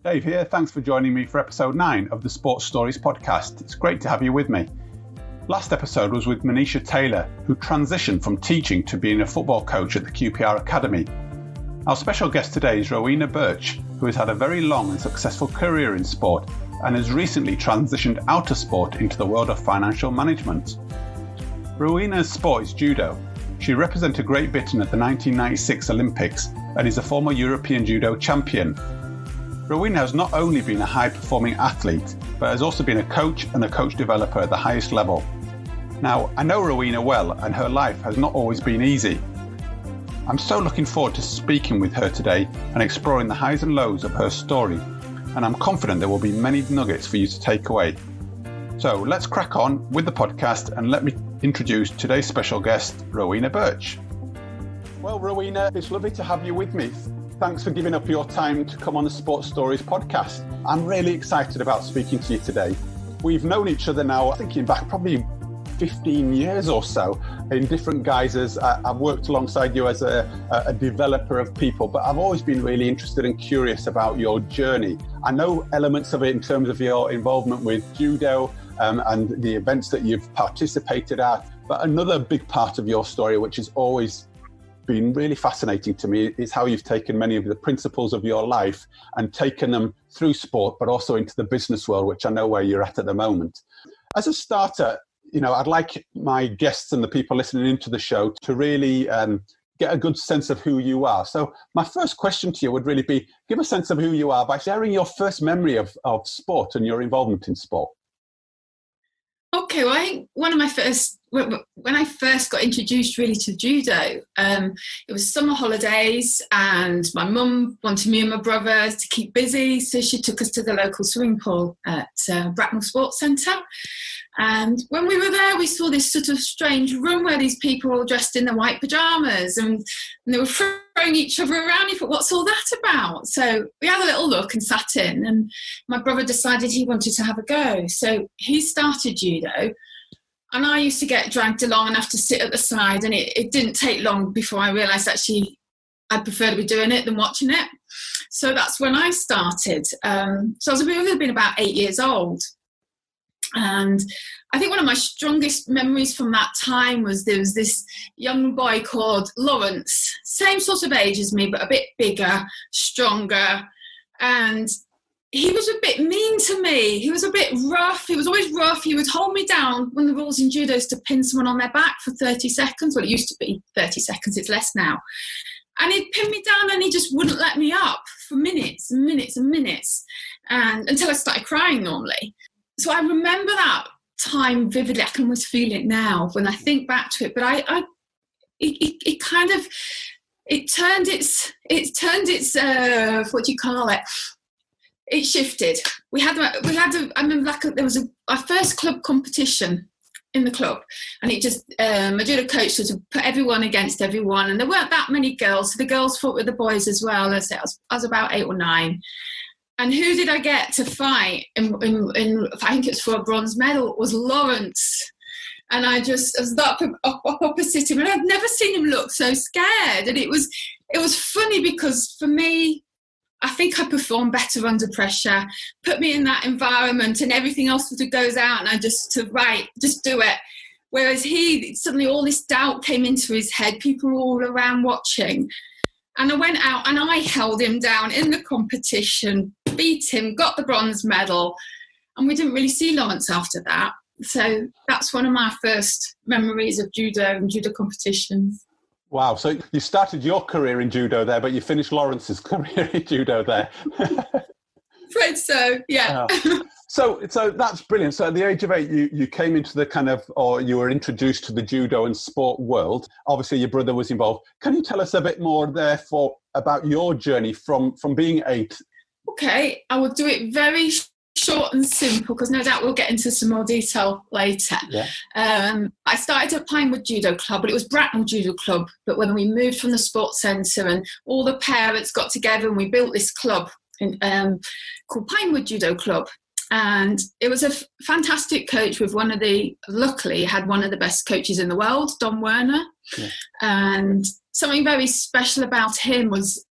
Dave here, thanks for joining me for episode 9 of the Sports Stories podcast. It's great to have you with me. Last episode was with Manisha Taylor, who transitioned from teaching to being a football coach at the QPR Academy. Our special guest today is Rowena Birch, who has had a very long and successful career in sport and has recently transitioned out of sport into the world of financial management. Rowena's sport is Judo. She represented Great Britain at the 1996 Olympics and is a former European Judo champion. Rowena has not only been a high-performing athlete, but has also been a coach and a coach developer at the highest level. Now, I know Rowena well, and her life has not always been easy. I'm so looking forward to speaking with her today and exploring the highs and lows of her story, and I'm confident there will be many nuggets for you to take away. So let's crack on with the podcast and let me introduce today's special guest, Rowena Birch. Well, Rowena, it's lovely to have you with me. Thanks for giving up your time to come on the Sports Stories podcast. I'm really excited about speaking to you today. We've known each other now, thinking back, probably 15 years or so in different guises. I've worked alongside you as a developer of people, but I've always been really interested and curious about your journey. I know elements of it in terms of your involvement with Judo and the events that you've participated at, but another big part of your story, which has always been really fascinating to me, is how you've taken many of the principles of your life and taken them through sport, but also into the business world, which I know where you're at the moment. As a starter, I'd like my guests and the people listening into the show to really get a good sense of who you are. So my first question to you would really be, give a sense of who you are by sharing your first memory of sport and your involvement in sport. Okay, well, I think one of my first, when I first got introduced really to Judo, it was summer holidays and my mum wanted me and my brother to keep busy, so she took us to the local swimming pool at Bracknell Sports Centre. And when we were there, we saw this sort of strange room where these people were all dressed in their white pyjamas and they were throwing each other around. You thought, what's all that about? So we had a little look and sat in, and my brother decided he wanted to have a go. So he started Judo, and I used to get dragged along and have to sit at the side, and it didn't take long before I realised actually I'd prefer to be doing it than watching it. So that's when I started. So I would have been about 8 years old. And I think one of my strongest memories from that time was there was this young boy called Lawrence, same sort of age as me, but a bit bigger, stronger. And he was a bit mean to me. He was a bit rough. He was always rough. He would hold me down. One of the rules in Judo is to pin someone on their back for 30 seconds. Well, it used to be 30 seconds. It's less now. And he'd pin me down and he just wouldn't let me up for minutes and minutes and minutes, and until I started crying normally. So I remember that time vividly. I can almost feel it now when I think back to it. But it turned its what do you call it? It shifted. I remember there was our first club competition in the club, and it just my judo coach sort of put everyone against everyone, and there weren't that many girls, so the girls fought with the boys as well. I was about 8 or 9. And who did I get to fight in I think it's for a bronze medal, was Lawrence. And I was up opposite him, and I'd never seen him look so scared. And it was funny because for me, I think I perform better under pressure. Put me in that environment and everything else sort of goes out, and I just do it. Whereas suddenly all this doubt came into his head, people were all around watching. And I went out and I held him down in the competition, beat him, got the bronze medal, and we didn't really see Lawrence after that. So that's one of my first memories of Judo and Judo competitions. Wow, so you started your career in Judo there, but you finished Lawrence's career in Judo there. Afraid so, yeah. So that's brilliant. So at the age of 8, you came into you were introduced to the judo and sport world. Obviously, your brother was involved. Can you tell us a bit more, therefore, about your journey from being 8? Okay, I will do it very short and simple because no doubt we'll get into some more detail later. Yeah. I started at Pinewood Judo Club, but it was Bracknell Judo Club. But when we moved from the sports centre and all the parents got together and we built this club called Pinewood Judo Club. And it was a fantastic coach with luckily had one of the best coaches in the world, Don Werner. Yeah. And something very special about him was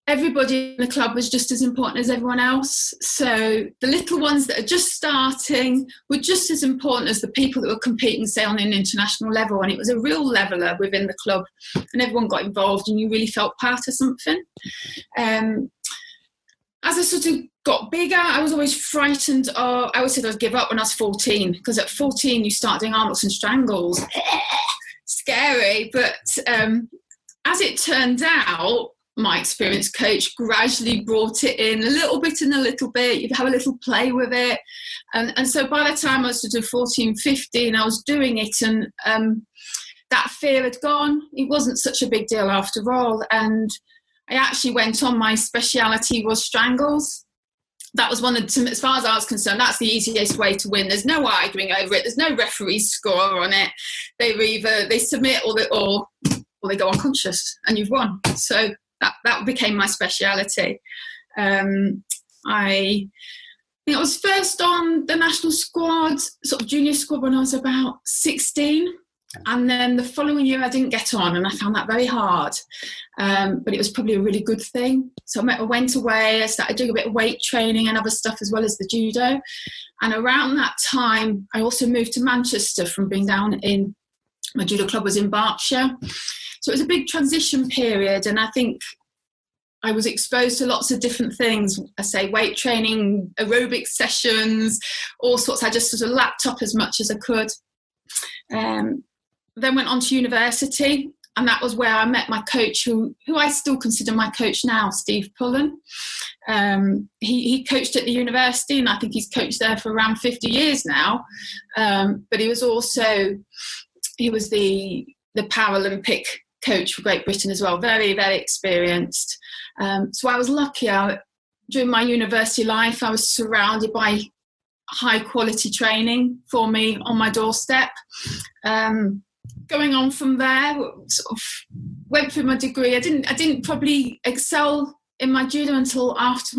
everybody in the club was just as important as everyone else. So the little ones that are just starting were just as important as the people that were competing, say, on an international level. And it was a real leveller within the club, and everyone got involved and you really felt part of something. As I sort of got bigger, I was always frightened of, I always said I'd give up when I was 14, because at 14 you start doing armlocks and strangles. Scary. But as it turned out, my experienced coach gradually brought it in a little bit and a little bit. You'd have a little play with it. And so by the time I was sort of 14, 15, I was doing it, and that fear had gone. It wasn't such a big deal after all. And I actually went on, my speciality was strangles. That was as far as I was concerned, that's the easiest way to win. There's no arguing over it. There's no referee score on it. They submit or they go unconscious and you've won. So that became my speciality. I think I was first on the national squad, sort of junior squad, when I was about 16. And then the following year I didn't get on, and I found that very hard. But it was probably a really good thing. So I went away, I started doing a bit of weight training and other stuff as well as the judo. And around that time, I also moved to Manchester from being down in, my judo club was in Berkshire. So it was a big transition period, and I think I was exposed to lots of different things. I say weight training, aerobic sessions, all sorts. I just sort of lapped up as much as I could. Then went on to university, and that was where I met my coach, who I still consider my coach now, Steve Pullen. He coached at the university, and I think he's coached there for around 50 years now. But he was the Paralympic coach for Great Britain as well, very, very experienced. So I was lucky. During my university life, I was surrounded by high quality training for me on my doorstep. Going on from there, sort of went through my degree. I didn't probably excel in my judo until after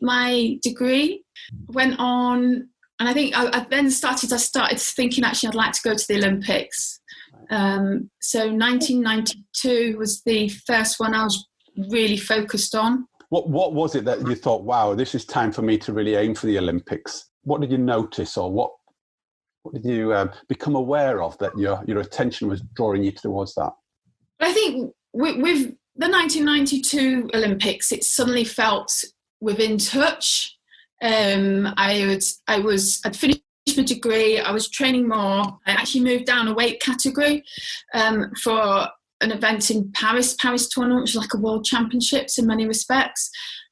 my degree. Went on, and I think I started thinking, actually I'd like to go to the Olympics. So 1992 was the first one I was really focused on. What was it that you thought, wow, this is time for me to really aim for the Olympics? What did you notice, or what did you become aware of that your attention was drawing you towards that? I think with the 1992 Olympics, it suddenly felt within touch. I'd finished my degree, I was training more. I actually moved down a weight category for an event in Paris tournament, which is like a world championships in many respects.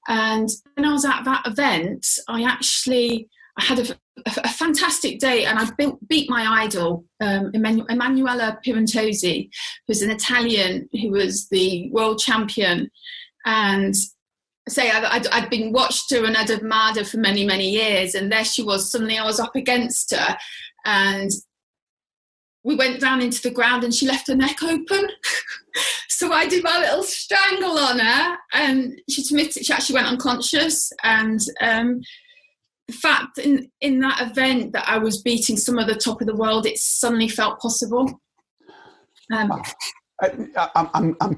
And when I was at that event, I had a fantastic day, and I beat my idol, Emanuela Pirantosi, who's an Italian who was the world champion. And I'd been watched her and I'd admired her for many, many years. And there she was. Suddenly I was up against her, and we went down into the ground and she left her neck open. So I did my little strangle on her, and she actually went unconscious. And the fact in that event that I was beating some of the top of the world, it suddenly felt possible. I'm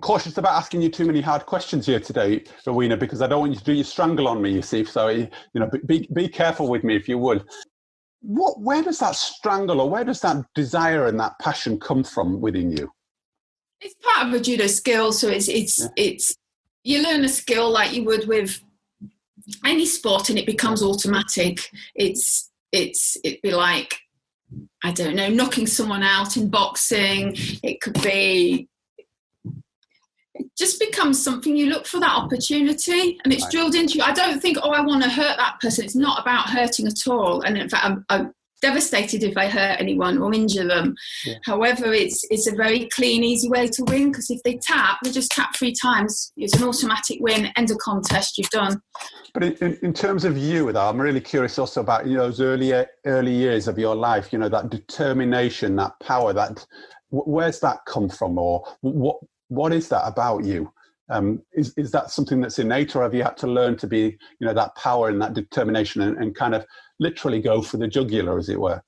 cautious about asking you too many hard questions here today, Rowena, because I don't want you to do your strangle on me, you see. So, be careful with me if you would. Where does that strangle, or where does that desire and that passion come from within you? It's part of a judo skill. So it's you learn a skill like you would with any sport, and it becomes automatic. It'd be like, I don't know, knocking someone out in boxing. It could be, it just becomes something. You look for that opportunity, and it's drilled into you. I don't think, I want to hurt that person. It's not about hurting at all. And in fact, I'm devastated if I hurt anyone or injure them. Yeah. However, it's a very clean, easy way to win, because if they just tap 3 times, it's an automatic win, end of contest, you've done. But in terms of you, though, I'm really curious also about those early years of your life, that determination, that power, where's that come from, or what is that about you? Is that something that's innate, or have you had to learn to be, that power and that determination and kind of literally go for the jugular, as it were?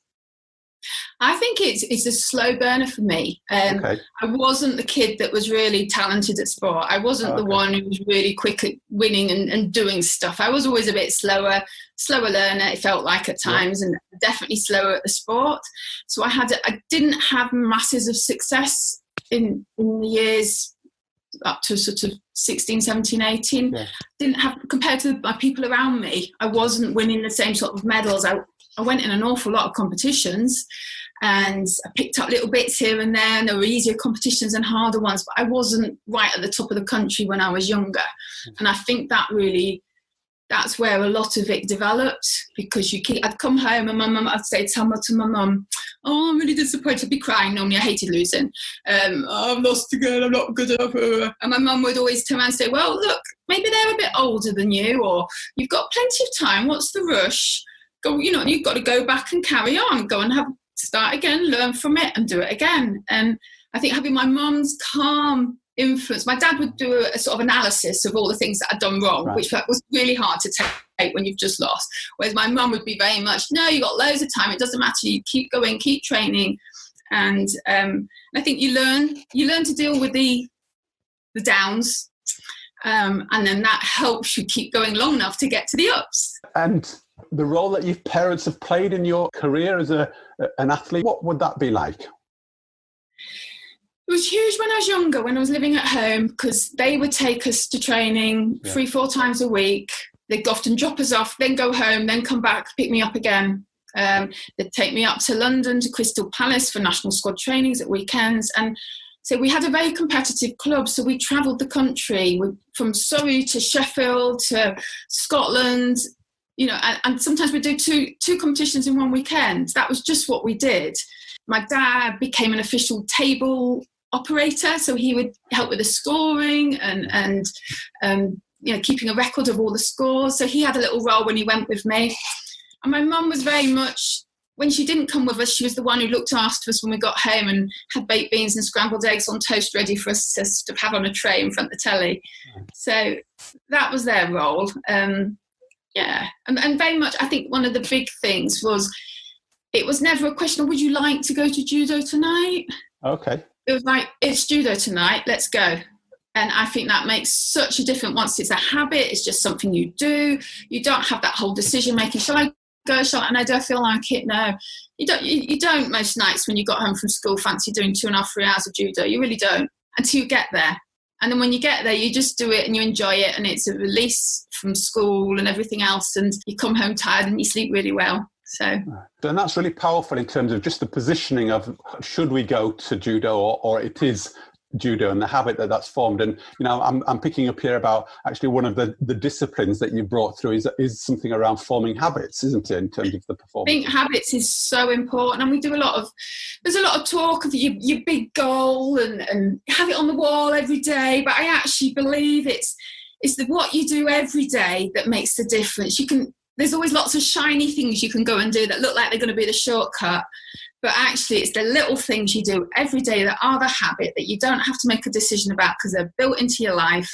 I think it's a slow burner for me. Okay. I wasn't the kid that was really talented at sport. I wasn't the one who was really quick at winning and doing stuff. I was always a bit slower learner, it felt like at times, and definitely slower at the sport. So I didn't have masses of success in the years up to sort of 16, 17, 18. Yeah. Didn't have, compared to my people around me, I wasn't winning the same sort of medals. I went in an awful lot of competitions and I picked up little bits here and there, and there were easier competitions and harder ones, but I wasn't right at the top of the country when I was younger. And I think that's where a lot of it developed, because I'd come home and I'd tell my mum, oh, I'm really disappointed. I'd be crying normally. I hated losing. I've lost again. I'm not good enough. And my mum would always turn around and say, well, look, maybe they're a bit older than you, or you've got plenty of time. What's the rush? Go, you've got to go back and carry on. Go and start again, learn from it and do it again. And I think having my mum's calm influence. My dad would do a sort of analysis of all the things that I'd done wrong, which was really hard to take when you've just lost. Whereas my mum would be very much, no, you've got loads of time. It doesn't matter. You keep going, keep training. And I think you learn to deal with the downs. And then that helps you keep going long enough to get to the ups. And the role that your parents have played in your career as an athlete, what would that be like? It was huge when I was younger, when I was living at home, because they would take us to training 3-4 times a week. They'd often drop us off, then go home, then come back, pick me up again. They'd take me up to London, to Crystal Palace for national squad trainings at weekends. And so we had a very competitive club. So we travelled the country from Surrey to Sheffield to Scotland, and sometimes we'd do two competitions in one weekend. That was just what we did. My dad became an official table operator, so he would help with the scoring and keeping a record of all the scores. So he had a little role when he went with me. And my mum was very much, when she didn't come with us, she was the one who looked after us when we got home and had baked beans and scrambled eggs on toast ready for us to sort of have on a tray in front of the telly. So that was their role. And very much, I think one of the big things was, it was never a question of, would you like to go to judo tonight? Okay. It was like, it's judo tonight, let's go. And I think that makes such a difference. Once it's a habit, it's just something you do. You don't have that whole decision making. Shall I go? And do I feel like it? No. You don't most nights when you got home from school fancy doing 2.5-3 hours of judo. You really don't, until you get there. And then when you get there, you just do it and you enjoy it, and it's a release from school and everything else, and you come home tired and you sleep really well. And that's really powerful in terms of just the positioning of, should we go to judo or it is judo and the habit that's formed. And I'm picking up here about actually one of the disciplines that you brought through is something around forming habits, isn't it, in terms of the performance? I think habits is so important, and we do there's a lot of talk of your big goal and have it on the wall every day, but I actually believe it's what you do every day that makes the difference. There's always lots of shiny things you can go and do that look like they're going to be the shortcut. But actually, it's the little things you do every day that are the habit that you don't have to make a decision about, because they're built into your life,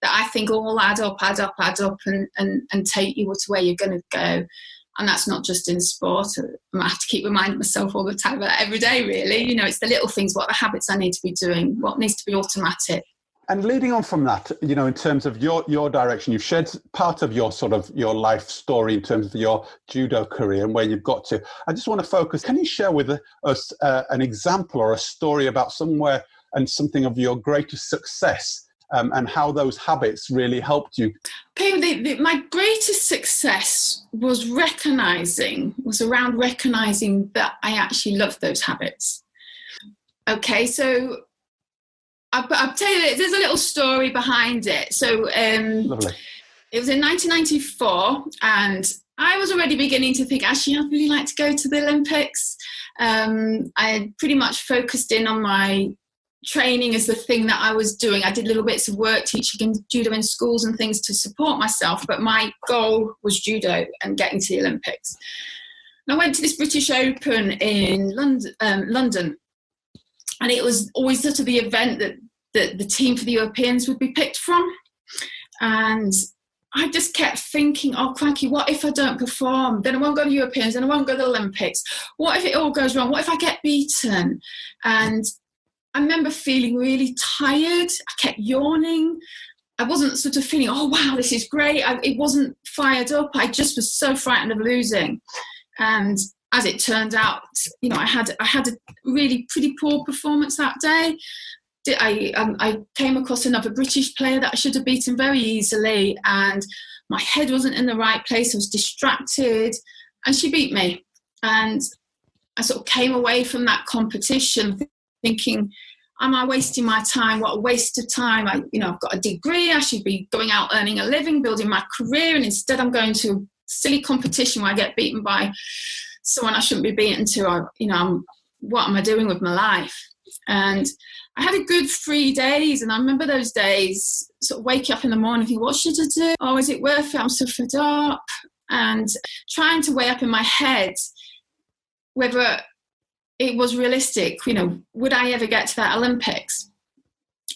that I think all add up and take you to where you're going to go. And that's not just in sport. I have to keep reminding myself all the time about every day, really. It's the little things, what the habits I need to be doing, what needs to be automatic. And leading on from that, in terms of your direction, you've shared part of your life story in terms of your judo career and where you've got to. I just want to focus. Can you share with us an example or a story about somewhere and something of your greatest success and how those habits really helped you? Okay, my greatest success was around recognizing that I actually loved those habits. Okay, so I'll tell you, there's a little story behind it. So Lovely. It was in 1994, and I was already beginning to think, actually, I'd really like to go to the Olympics. I had pretty much focused in on my training as the thing that I was doing. I did little bits of work teaching judo in schools and things to support myself, but my goal was judo and getting to the Olympics. And I went to this British Open in London. And it was always sort of the event that the team for the Europeans would be picked from. And I just kept thinking, oh, cranky, what if I don't perform? Then I won't go to Europeans, and I won't go to the Olympics. What if it all goes wrong? What if I get beaten? And I remember feeling really tired. I kept yawning. I wasn't sort of feeling, oh, wow, this is great. It wasn't fired up. I just was so frightened of losing. And as it turned out, I had a really pretty poor performance that day. I came across another British player that I should have beaten very easily, and my head wasn't in the right place. I was distracted, and she beat me. And I sort of came away from that competition thinking, am I wasting my time? What a waste of time. I've got a degree. I should be going out earning a living, building my career, and instead I'm going to a silly competition where I get beaten by someone I shouldn't be beaten to. What am I doing with my life? And I had a good 3 days, and I remember those days sort of waking up in the morning thinking, what should I do? Oh, is it worth it? I'm so fed up. And trying to weigh up in my head whether it was realistic, would I ever get to that Olympics?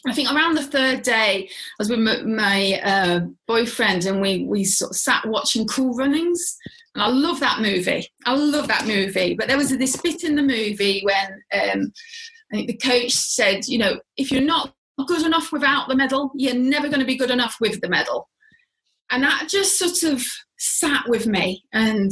I think around the third day, I was with my boyfriend, and we sort of sat watching Cool Runnings. And I love that movie. But there was this bit in the movie when I think the coach said, if you're not good enough without the medal, you're never going to be good enough with the medal. And that just sort of sat with me. And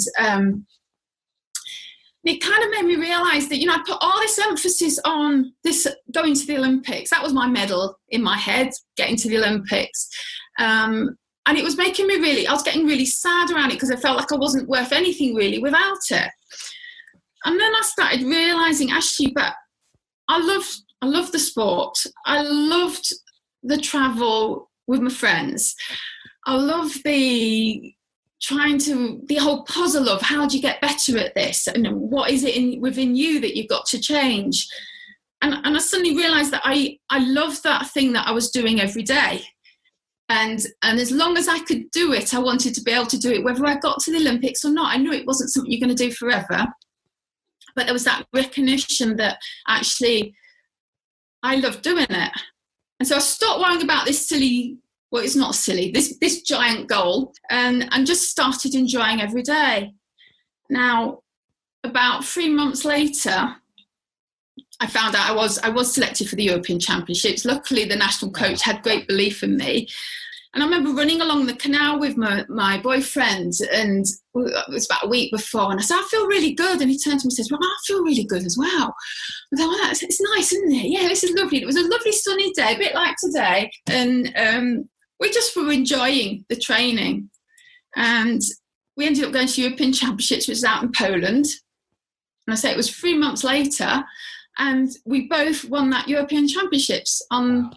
it kind of made me realise that, I put all this emphasis on this going to the Olympics. That was my medal in my head, getting to the Olympics. And it was making me I was getting really sad around it because I felt like I wasn't worth anything really without it. And then I started realising, actually, but I loved the sport. I loved the travel with my friends. I loved the whole puzzle of how do you get better at this, and what is it within you that you've got to change. And I suddenly realised that I loved that thing that I was doing every day. And as long as I could do it, I wanted to be able to do it, whether I got to the Olympics or not. I knew it wasn't something you're going to do forever. But there was that recognition that actually I loved doing it. And so I stopped worrying about this silly, well, it's not silly, this giant goal, and just started enjoying every day. Now, about 3 months later, I found out I was selected for the European Championships. Luckily, the national coach had great belief in me. And I remember running along the canal with my boyfriend, and it was about a week before, and I said, I feel really good. And he turned to me and says, well, I feel really good as well. I thought, well, it's nice, isn't it? Yeah, this is lovely. It was a lovely sunny day, a bit like today. And we just were enjoying the training. And we ended up going to European Championships, which was out in Poland. And I say it was 3 months later, and we both won that European Championships on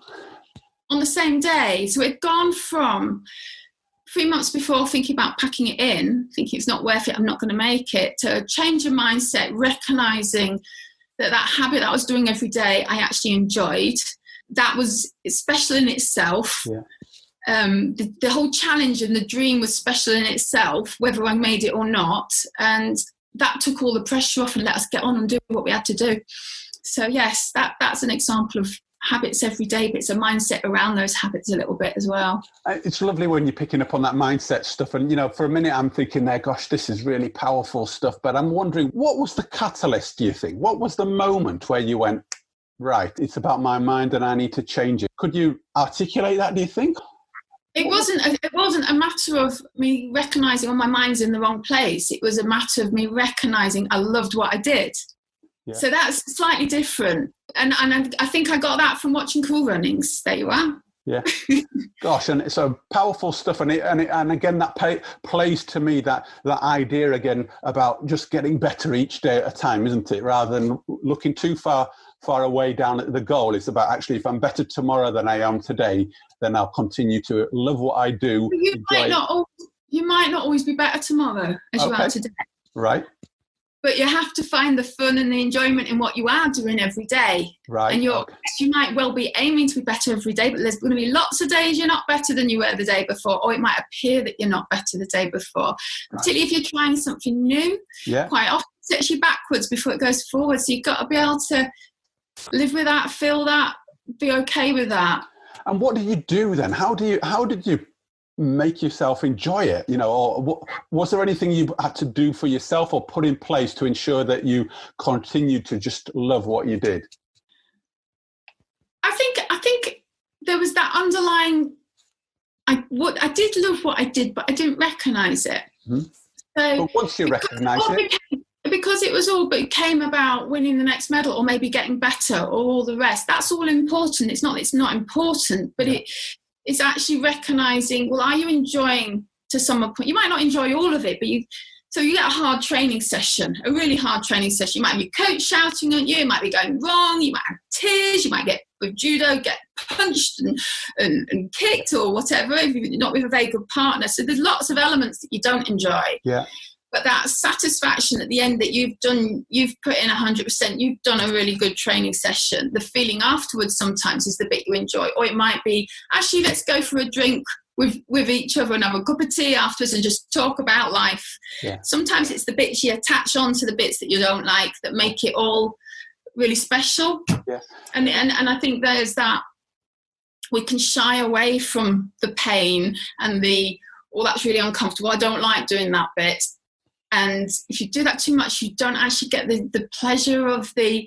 the same day. So it'd gone from 3 months before thinking about packing it in, thinking it's not worth it, I'm not going to make it, to a change of mindset, recognising that habit that I was doing every day, I actually enjoyed. That was special in itself. Yeah. The whole challenge and the dream was special in itself, whether I made it or not. And that took all the pressure off and let us get on and do what we had to do. So yes, that's an example of habits every day, but it's a mindset around those habits a little bit as well. It's lovely when you're picking up on that mindset stuff. And, for a minute I'm thinking there, gosh, this is really powerful stuff. But I'm wondering, what was the catalyst, do you think? What was the moment where you went, right, it's about my mind and I need to change it? Could you articulate that, do you think? It wasn't a matter of me recognising, oh, my mind's in the wrong place. It was a matter of me recognising I loved what I did. Yeah. So that's slightly different. And I think I got that from watching Cool Runnings. There you are. Yeah. Gosh, and so powerful stuff. And again, that plays to me that idea again about just getting better each day at a time, isn't it? Rather than looking too far away down at the goal. It's about actually, if I'm better tomorrow than I am today, then I'll continue to love what I do. You might not always be better tomorrow as you are today. Right. But you have to find the fun and the enjoyment in what you are doing every day. Right. And you might well be aiming to be better every day, but there's going to be lots of days you're not better than you were the day before, or it might appear that you're not better the day before. Right. Particularly if you're trying something new, quite often it sets you backwards before it goes forward. So you've got to be able to live with that, feel that, be okay with that. And what do you do then? How did you make yourself enjoy it? Or was there anything you had to do for yourself or put in place to ensure that you continued to just love what you did? I think there was that underlying. I did love what I did, but I didn't recognise it. Mm-hmm. So but once you recognise it, because it was all, but it came about winning the next medal, or maybe getting better, or all the rest. That's all important. It's not important, but it's actually recognising. Well, are you enjoying to some point? You might not enjoy all of it, but so you get a hard training session, a really hard training session. You might have your coach shouting at you. It might be going wrong. You might have tears. You might get, with judo, get punched and kicked or whatever, if you're not with a very good partner. So there's lots of elements that you don't enjoy. Yeah. But that satisfaction at the end that you've put in 100%, you've done a really good training session. The feeling afterwards sometimes is the bit you enjoy. Or it might be, actually, let's go for a drink with each other and have a cup of tea afterwards and just talk about life. Yeah. Sometimes it's the bits you attach on to the bits that you don't like that make it all really special. Yeah. And I think there's that, we can shy away from the pain and that's really uncomfortable. I don't like doing that bit. And if you do that too much, you don't actually get the pleasure of I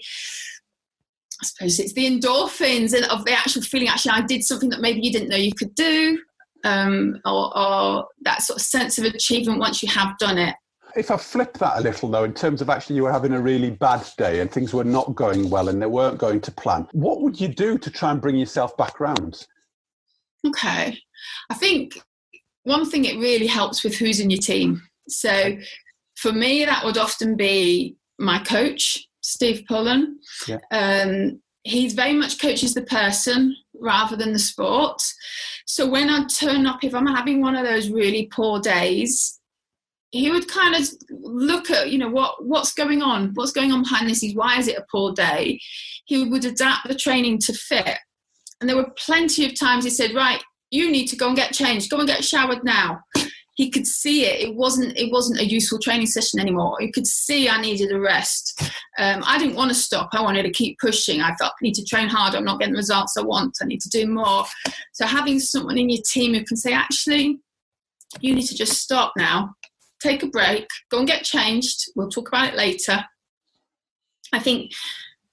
suppose it's the endorphins and of the actual feeling, actually, I did something that maybe you didn't know you could do, or that sort of sense of achievement once you have done it. If I flip that a little, though, in terms of actually you were having a really bad day and things were not going well and they weren't going to plan, what would you do to try and bring yourself back round? Okay. I think one thing, it really helps with who's in your team. So for me, that would often be my coach, Steve Pullen. Yeah. He very much coaches the person rather than the sport. So when I turn up, if I'm having one of those really poor days, he would kind of look at, what's going on behind this. Why is it a poor day? He would adapt the training to fit. And there were plenty of times he said, right, you need to go and get changed. Go and get showered now. He could see it. It wasn't a useful training session anymore. He could see I needed a rest. I didn't want to stop. I wanted to keep pushing. I felt I need to train harder. I'm not getting the results I want. I need to do more. So having someone in your team who can say, actually, you need to just stop now. Take a break. Go and get changed. We'll talk about it later. I think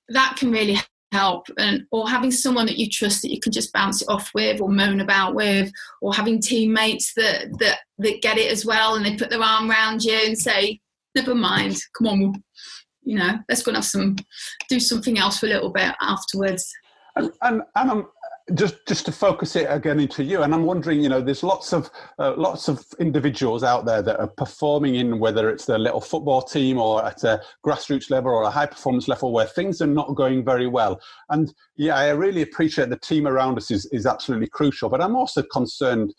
that can really help, or having someone that you trust that you can just bounce it off with or moan about with, or having teammates that get it as well and they put their arm around you and say, never mind, come on, let's go and do something else for a little bit afterwards. And I'm just to focus it again into you, and I'm wondering, there's lots of individuals out there that are performing in, whether it's their little football team or at a grassroots level or a high performance level, where things are not going very well. And yeah, I really appreciate the team around us is absolutely crucial, but I'm also concerned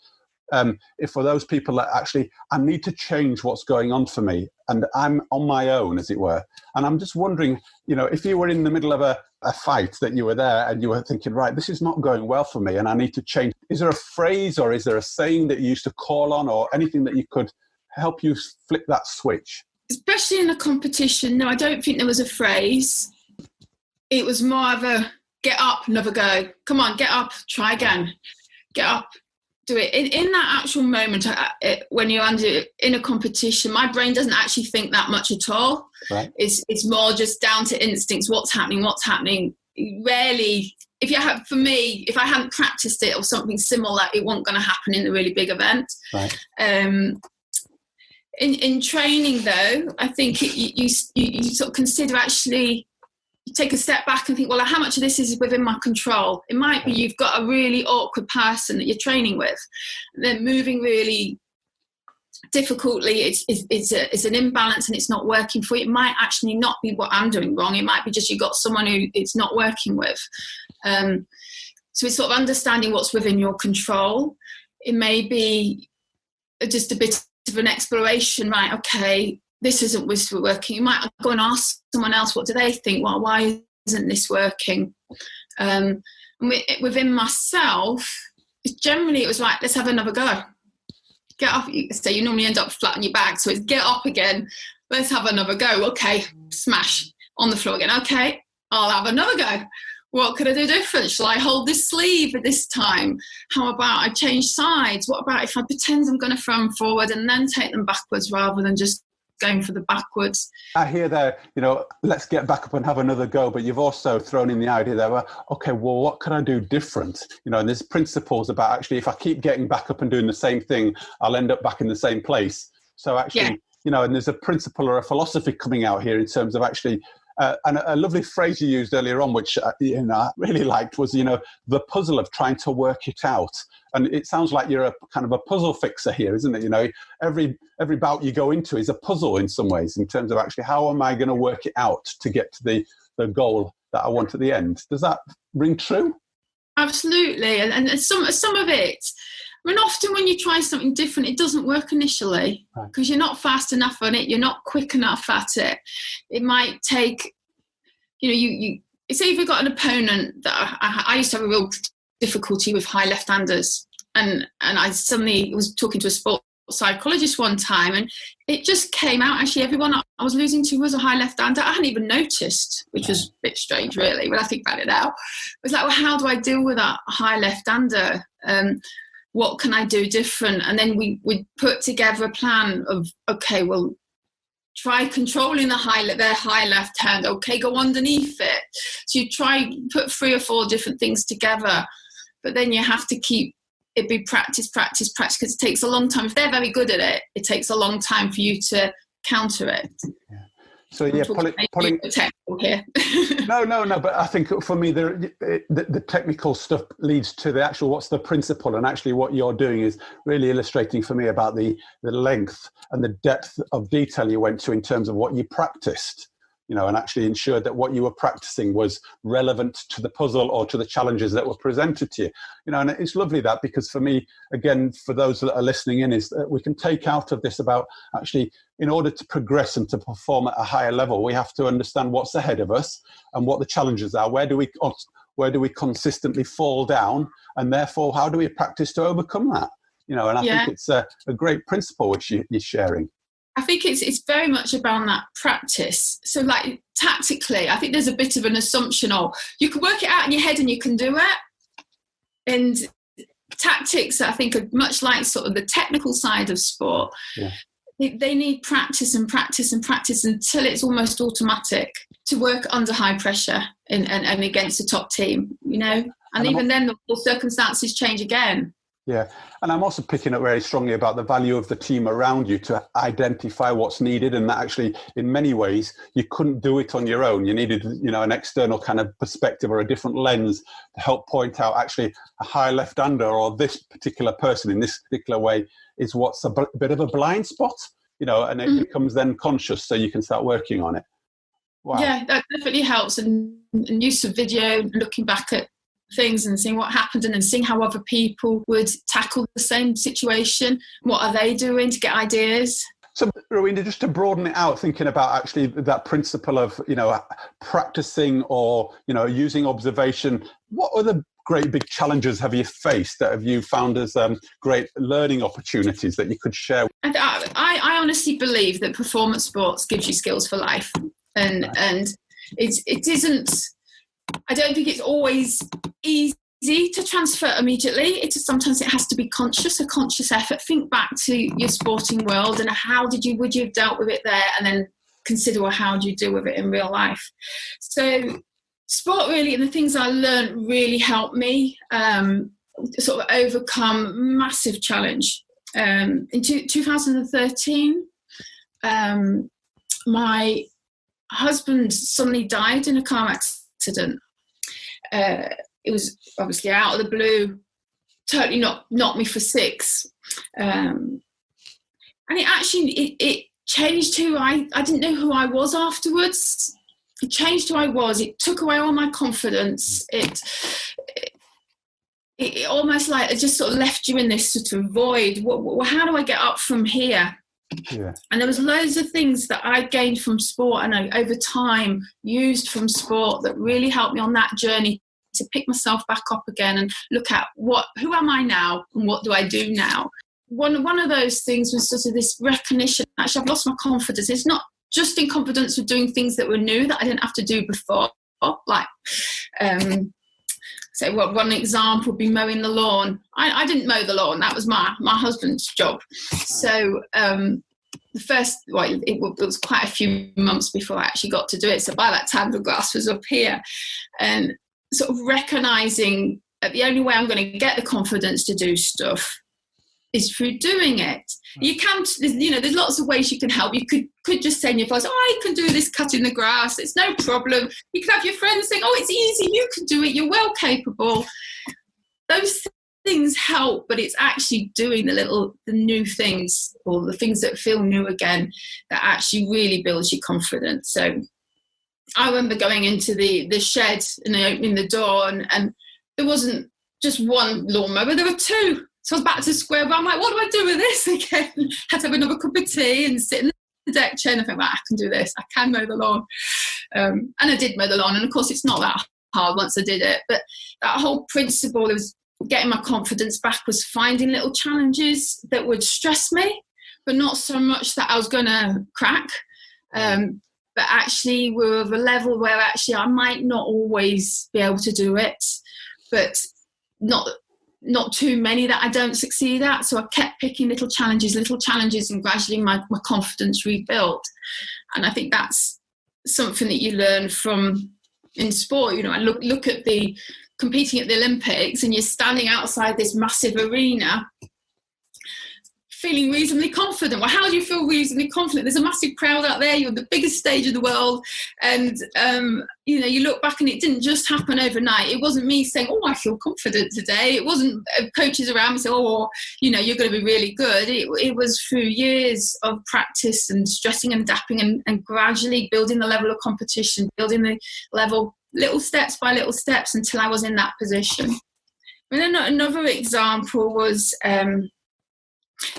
if for those people that actually, I need to change what's going on for me and I'm on my own, as it were. And I'm just wondering, if you were in the middle of a fight, that you were there and you were thinking, right, this is not going well for me and I need to change. Is there a phrase or is there a saying that you used to call on, or anything that you could help you flip that switch? Especially in a competition, no, I don't think there was a phrase. It was more of a get up, another go. Come on, get up, try again. Get up, do it. In that actual moment, when you're in a competition, my brain doesn't actually think that much at all. Right. It's more just down to instincts. What's happening. Rarely, if I hadn't practiced it or something similar, it wasn't going to happen in a really big event. Right. In training, though, I think you sort of consider, actually, you take a step back and think, well, how much of this is within my control? It might be you've got a really awkward person that you're training with. They're moving really difficultly. It's an imbalance and it's not working for you. It might actually not be what I'm doing wrong. It might be just you've got someone who it's not working with. So it's sort of understanding what's within your control. It may be just a bit of an exploration, right? Okay, this isn't working. You might go and ask someone else, what do they think? Well, why isn't this working? Within myself, generally it was like, let's have another go. Get up. So you normally end up flat on your back. So it's get up again. Let's have another go. Okay, smash on the floor again. Okay, I'll have another go. what could I do different? Shall I hold this sleeve at this time? How about I change sides? What about if I pretend I'm going to throw them forward and then take them backwards rather than just going for the backwards? I hear there, let's get back up and have another go. But you've also thrown in the idea there, okay, well, what can I do different? And there's principles about actually, if I keep getting back up and doing the same thing, I'll end up back in the same place. So actually, and there's a principle or a philosophy coming out here in terms of actually, and a lovely phrase you used earlier on, which I really liked, was the puzzle of trying to work it out. And it sounds like you're a kind of a puzzle fixer here, isn't it? Every bout you go into is a puzzle in some ways, in terms of actually how am I going to work it out to get to the goal that I want at the end. Does that ring true? Absolutely, and some of it. I mean, often when you try something different, it doesn't work initially because you're not fast enough on it. You're not quick enough at it. It might take, you say if you've got an opponent that I used to have a real difficulty with high left-handers, and I suddenly was talking to a sports psychologist one time, and it just came out. Actually, everyone I was losing to was a high left-hander. I hadn't even noticed, which was a bit strange, really, when I think about it now. It was like, well, how do I deal with that high left-hander? What can I do different? And then we put together a plan of, okay, well, try controlling their high left hand. Okay, go underneath it. So you put 3 or 4 different things together, but then you have to keep it be practice, because it takes a long time. If they're very good at it, it takes a long time for you to counter it. Yeah. So pulling technical here. No. But I think for me, the technical stuff leads to the actual what's the principle, and actually what you're doing is really illustrating for me about the length and the depth of detail you went to in terms of what you practiced. And actually ensured that what you were practicing was relevant to the puzzle or to the challenges that were presented to you. And it's lovely that, because for me, again, for those that are listening in, is that we can take out of this about actually, in order to progress and to perform at a higher level, we have to understand what's ahead of us and what the challenges are. Where do we consistently fall down? And therefore, how do we practice to overcome that? And I think it's a great principle which you're sharing. I think it's very much about that practice. So like tactically, I think there's a bit of an assumption of you can work it out in your head and you can do it. And tactics, I think, are much like sort of the technical side of sport. Yeah. They need practice and practice and practice until it's almost automatic to work under high pressure and against a top team, And even then, the circumstances change again. Yeah, and I'm also picking up very strongly about the value of the team around you to identify what's needed, and that actually, in many ways, you couldn't do it on your own. You needed, an external kind of perspective or a different lens to help point out actually a high left-hander or this particular person in this particular way is what's a bit of a blind spot, and it becomes then conscious, so you can start working on it. Wow. Yeah, that definitely helps, and use of video, looking back at things and seeing what happened, and then seeing how other people would tackle the same situation. What are they doing to get ideas? So, Rowena, just to broaden it out, thinking about actually that principle of, practicing or, using observation, what other great big challenges have you faced that have you found as great learning opportunities that you could share? And I honestly believe that performance sports gives you skills for life. And it isn't, I don't think it's always easy to transfer immediately. Sometimes it has to be a conscious effort. Think back to your sporting world and would you have dealt with it there, and then consider how do you deal with it in real life. So sport really, and the things I learned really helped me sort of overcome massive challenge. In 2013, my husband suddenly died in a car accident. It was obviously out of the blue, totally knocked me for 6. And it changed who I didn't know who I was afterwards. It changed who I was. It took away all my confidence. It almost like it just sort of left you in this sort of void. How do I get up from here? Yeah. And there was loads of things that I gained from sport and I over time used from sport that really helped me on that journey to pick myself back up again and look at who am I now and what do I do now. One of those things was sort of this recognition. Actually, I've lost my confidence. It's not just in confidence with doing things that were new that I didn't have to do before, like, so one example would be mowing the lawn. I didn't mow the lawn. That was my husband's job. So it was quite a few months before I actually got to do it. So by that time, the grass was up here. And sort of recognising that the only way I'm going to get the confidence to do stuff is through doing it. You can't, there's lots of ways you can help. You could just say in your voice, I can do this cutting the grass. It's no problem. You could have your friends saying, it's easy. You can do it. You're well capable. Those things help, but it's actually doing the new things, or the things that feel new again, that actually really builds your confidence. So I remember going into the shed and opening the door, and there wasn't just one lawnmower, there were two. So I was back to square one. I'm like, what do I do with this again? Had to have another cup of tea and sit in the deck chair and I think, I can do this. I can mow the lawn. And I did mow the lawn. And of course, it's not that hard once I did it. But that whole principle of getting my confidence back was finding little challenges that would stress me, but not so much that I was going to crack. But actually were of a level where actually I might not always be able to do it, but not too many that I don't succeed at. So I kept picking little challenges, and gradually my confidence rebuilt. And I think that's something that you learn from in sport. I look at the competing at the Olympics, and you're standing outside this massive arena feeling reasonably confident. Well, how do you feel reasonably confident? There's a massive crowd out there. You're on the biggest stage of the world. And, you look back and it didn't just happen overnight. It wasn't me saying, I feel confident today. It wasn't coaches around me saying, you're going to be really good. It was through years of practice and stressing and adapting and gradually building the level of competition, building the level little steps by little steps until I was in that position. And then another example was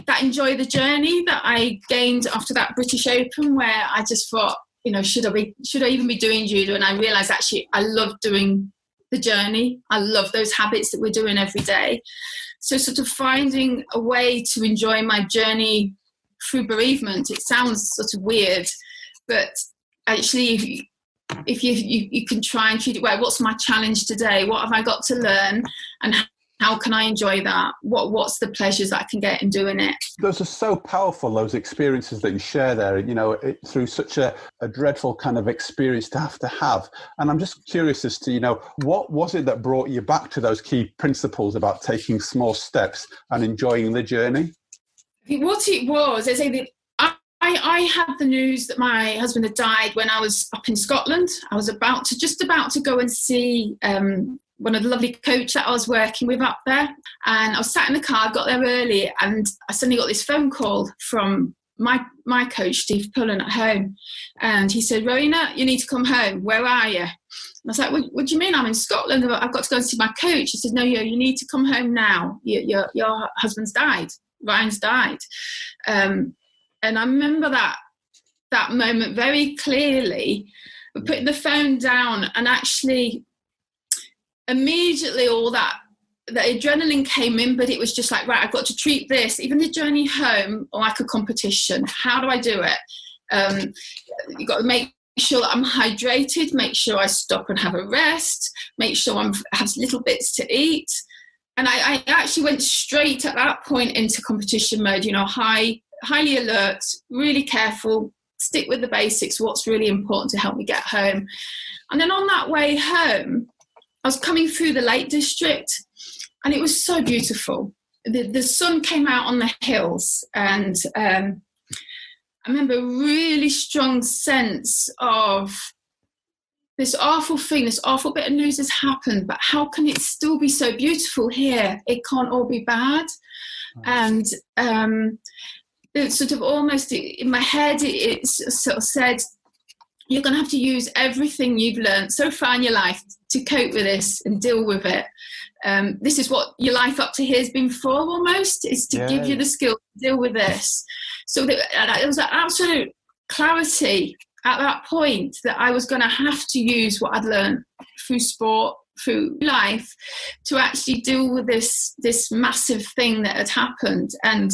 that enjoy the journey that I gained after that British Open, where I just thought, should I even be doing judo? And I realised actually I love doing the journey. I love those habits that we're doing every day. So sort of finding a way to enjoy my journey through bereavement. It sounds sort of weird, but actually if you can try and treat it well, what's my challenge today? What have I got to learn? And how can I enjoy that? What's the pleasures that I can get in doing it? Those are so powerful, those experiences that you share there, through such a dreadful kind of experience to have. And I'm just curious as to, what was it that brought you back to those key principles about taking small steps and enjoying the journey? I think what it was, I had the news that my husband had died when I was up in Scotland. I was just about to go and see one of the lovely coaches that I was working with up there. And I was sat in the car, got there early, and I suddenly got this phone call from my coach, Steve Pullen, at home. And he said, Rowena, you need to come home. Where are you? And I was like, what do you mean? I'm in Scotland. I've got to go and see my coach. He said, no, you need to come home now. Your husband's died. Ryan's died. And I remember that moment very clearly, putting the phone down, and actually immediately all that the adrenaline came in, but it was just like, right, I've got to treat this, even the journey home, like a competition. How do I do it? You've got to make sure that I'm hydrated, make sure I stop and have a rest, make sure I have little bits to eat. And I actually went straight at that point into competition mode, highly alert, really careful, stick with the basics, what's really important to help me get home. And then on that way home, I was coming through the Lake District, and it was so beautiful. The sun came out on the hills, and I remember a really strong sense of this awful thing, this awful bit of news has happened, but how can it still be so beautiful here? It can't all be bad. And it's sort of almost in my head, it sort of said, you're going to have to use everything you've learned so far in your life to cope with this and deal with it. This is what your life up to here has been for, almost, is to give you the skill to deal with this. So it was an absolute clarity at that point that I was going to have to use what I'd learned through sport, through life, to actually deal with this massive thing that had happened. And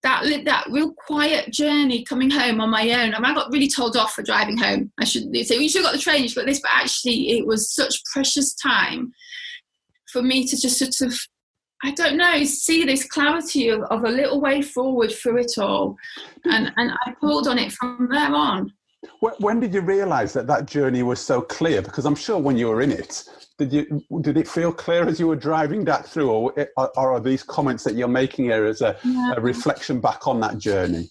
that real quiet journey coming home on my own. I got really told off for driving home. I should say, you should have got the train, you should have got this, but actually it was such precious time for me to just sort of, I don't know, see this clarity of a little way forward through it all. And I pulled on it from there on. When did you realise that journey was so clear? Because I'm sure when you were in it, did it feel clear as you were driving that through, or are these comments that you're making here as a reflection back on that journey?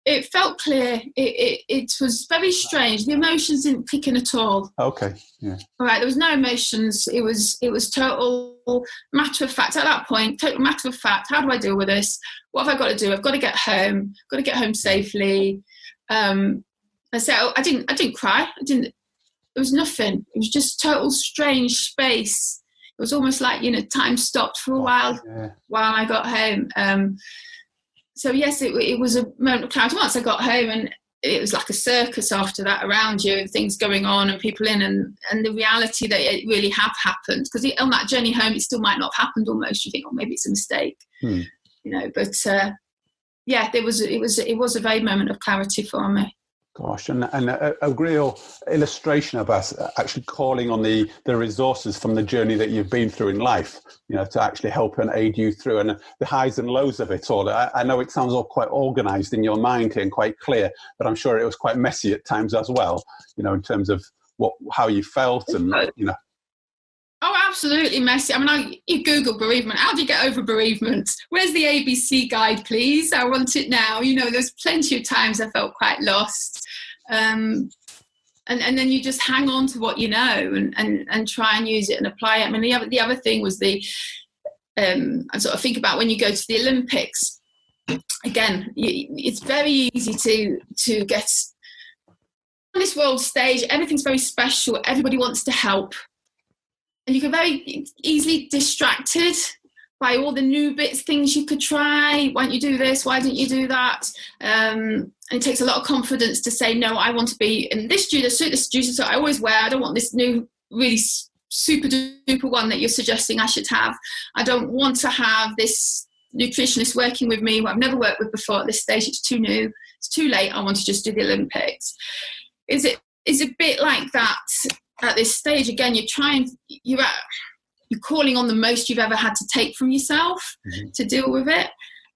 It felt clear. It was very strange. The emotions didn't kick in at all. Okay, yeah. All right, there was no emotions. It was total matter of fact at that point. Total matter of fact. How do I deal with this? What have I got to do? I've got to get home. Got to get home safely. I said, I didn't cry. There was nothing. It was just total strange space. It was almost like, time stopped for a while I got home. So yes, it was a moment of clarity. Once I got home, and it was like a circus after that around you, and things going on and people in, and the reality that it really have happened. Because on that journey home, it still might not have happened almost. You think, oh, maybe it's a mistake, But it was a very moment of clarity for me. Gosh, and a real illustration of us actually calling on the resources from the journey that you've been through in life, to actually help and aid you through, and the highs and lows of it all. I know it sounds all quite organised in your mind here and quite clear, but I'm sure it was quite messy at times as well, in terms of how you felt and. Oh, absolutely messy. I mean, you Google bereavement. How do you get over bereavement? Where's the ABC guide, please? I want it now. There's plenty of times I felt quite lost. And then you just hang on to what you know and try and use it and apply it. I mean, the other thing was I sort of think about when you go to the Olympics. Again, it's very easy to get on this world stage. Everything's very special. Everybody wants to help. And you can very easily distracted by all the new things you could try. Why don't you do this? Why didn't you do that? And it takes a lot of confidence to say, no, I want to be in this judo suit, so I always wear. I don't want this new, really super duper one that you're suggesting I should have. I don't want to have this nutritionist working with me who I've never worked with before at this stage. It's too new. It's too late. I want to just do the Olympics. Is a bit like that. At this stage, again, you're calling on the most you've ever had to take from yourself to deal with it.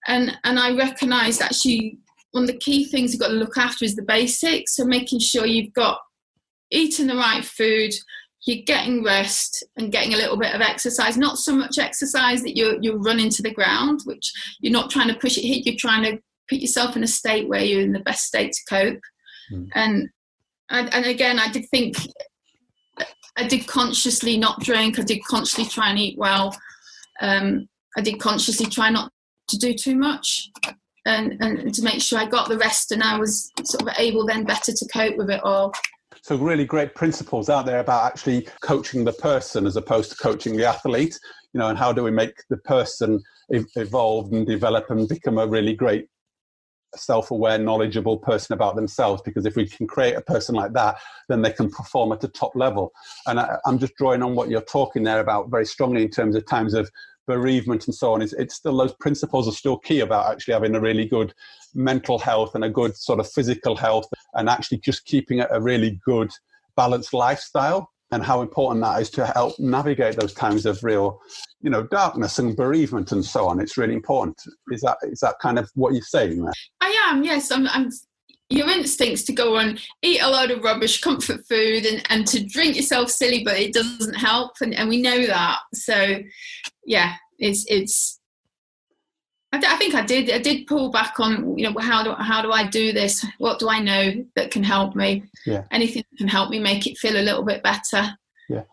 And I recognise actually one of the key things you've got to look after is the basics. So making sure you've got eating the right food, you're getting rest and getting a little bit of exercise. Not so much exercise that you're running to the ground, which you're not trying to push it hit. You're trying to put yourself in a state where you're in the best state to cope. And again, I did consciously not drink. I did consciously try and eat well. I did consciously try not to do too much and to make sure I got the rest, and I was sort of able then better to cope with it all. So really great principles out there about actually coaching the person as opposed to coaching the athlete, and how do we make the person evolve and develop and become a really great self-aware, knowledgeable person about themselves, because if we can create a person like that, then they can perform at the top level. And I'm just drawing on what you're talking there about very strongly in terms of times of bereavement and so on. It's still, those principles are still key about actually having a really good mental health and a good sort of physical health, and actually just keeping a really good balanced lifestyle, and how important that is to help navigate those times of real, darkness and bereavement and so on. It's really important. Is that kind of what you're saying there? I am, yes. I'm your instincts to go and eat a load of rubbish comfort food and to drink yourself silly, but it doesn't help, and we know that. So yeah, it's I think I did pull back on, how do I do this? What do I know that can help me? Yeah. Anything that can help me make it feel a little bit better. Yeah.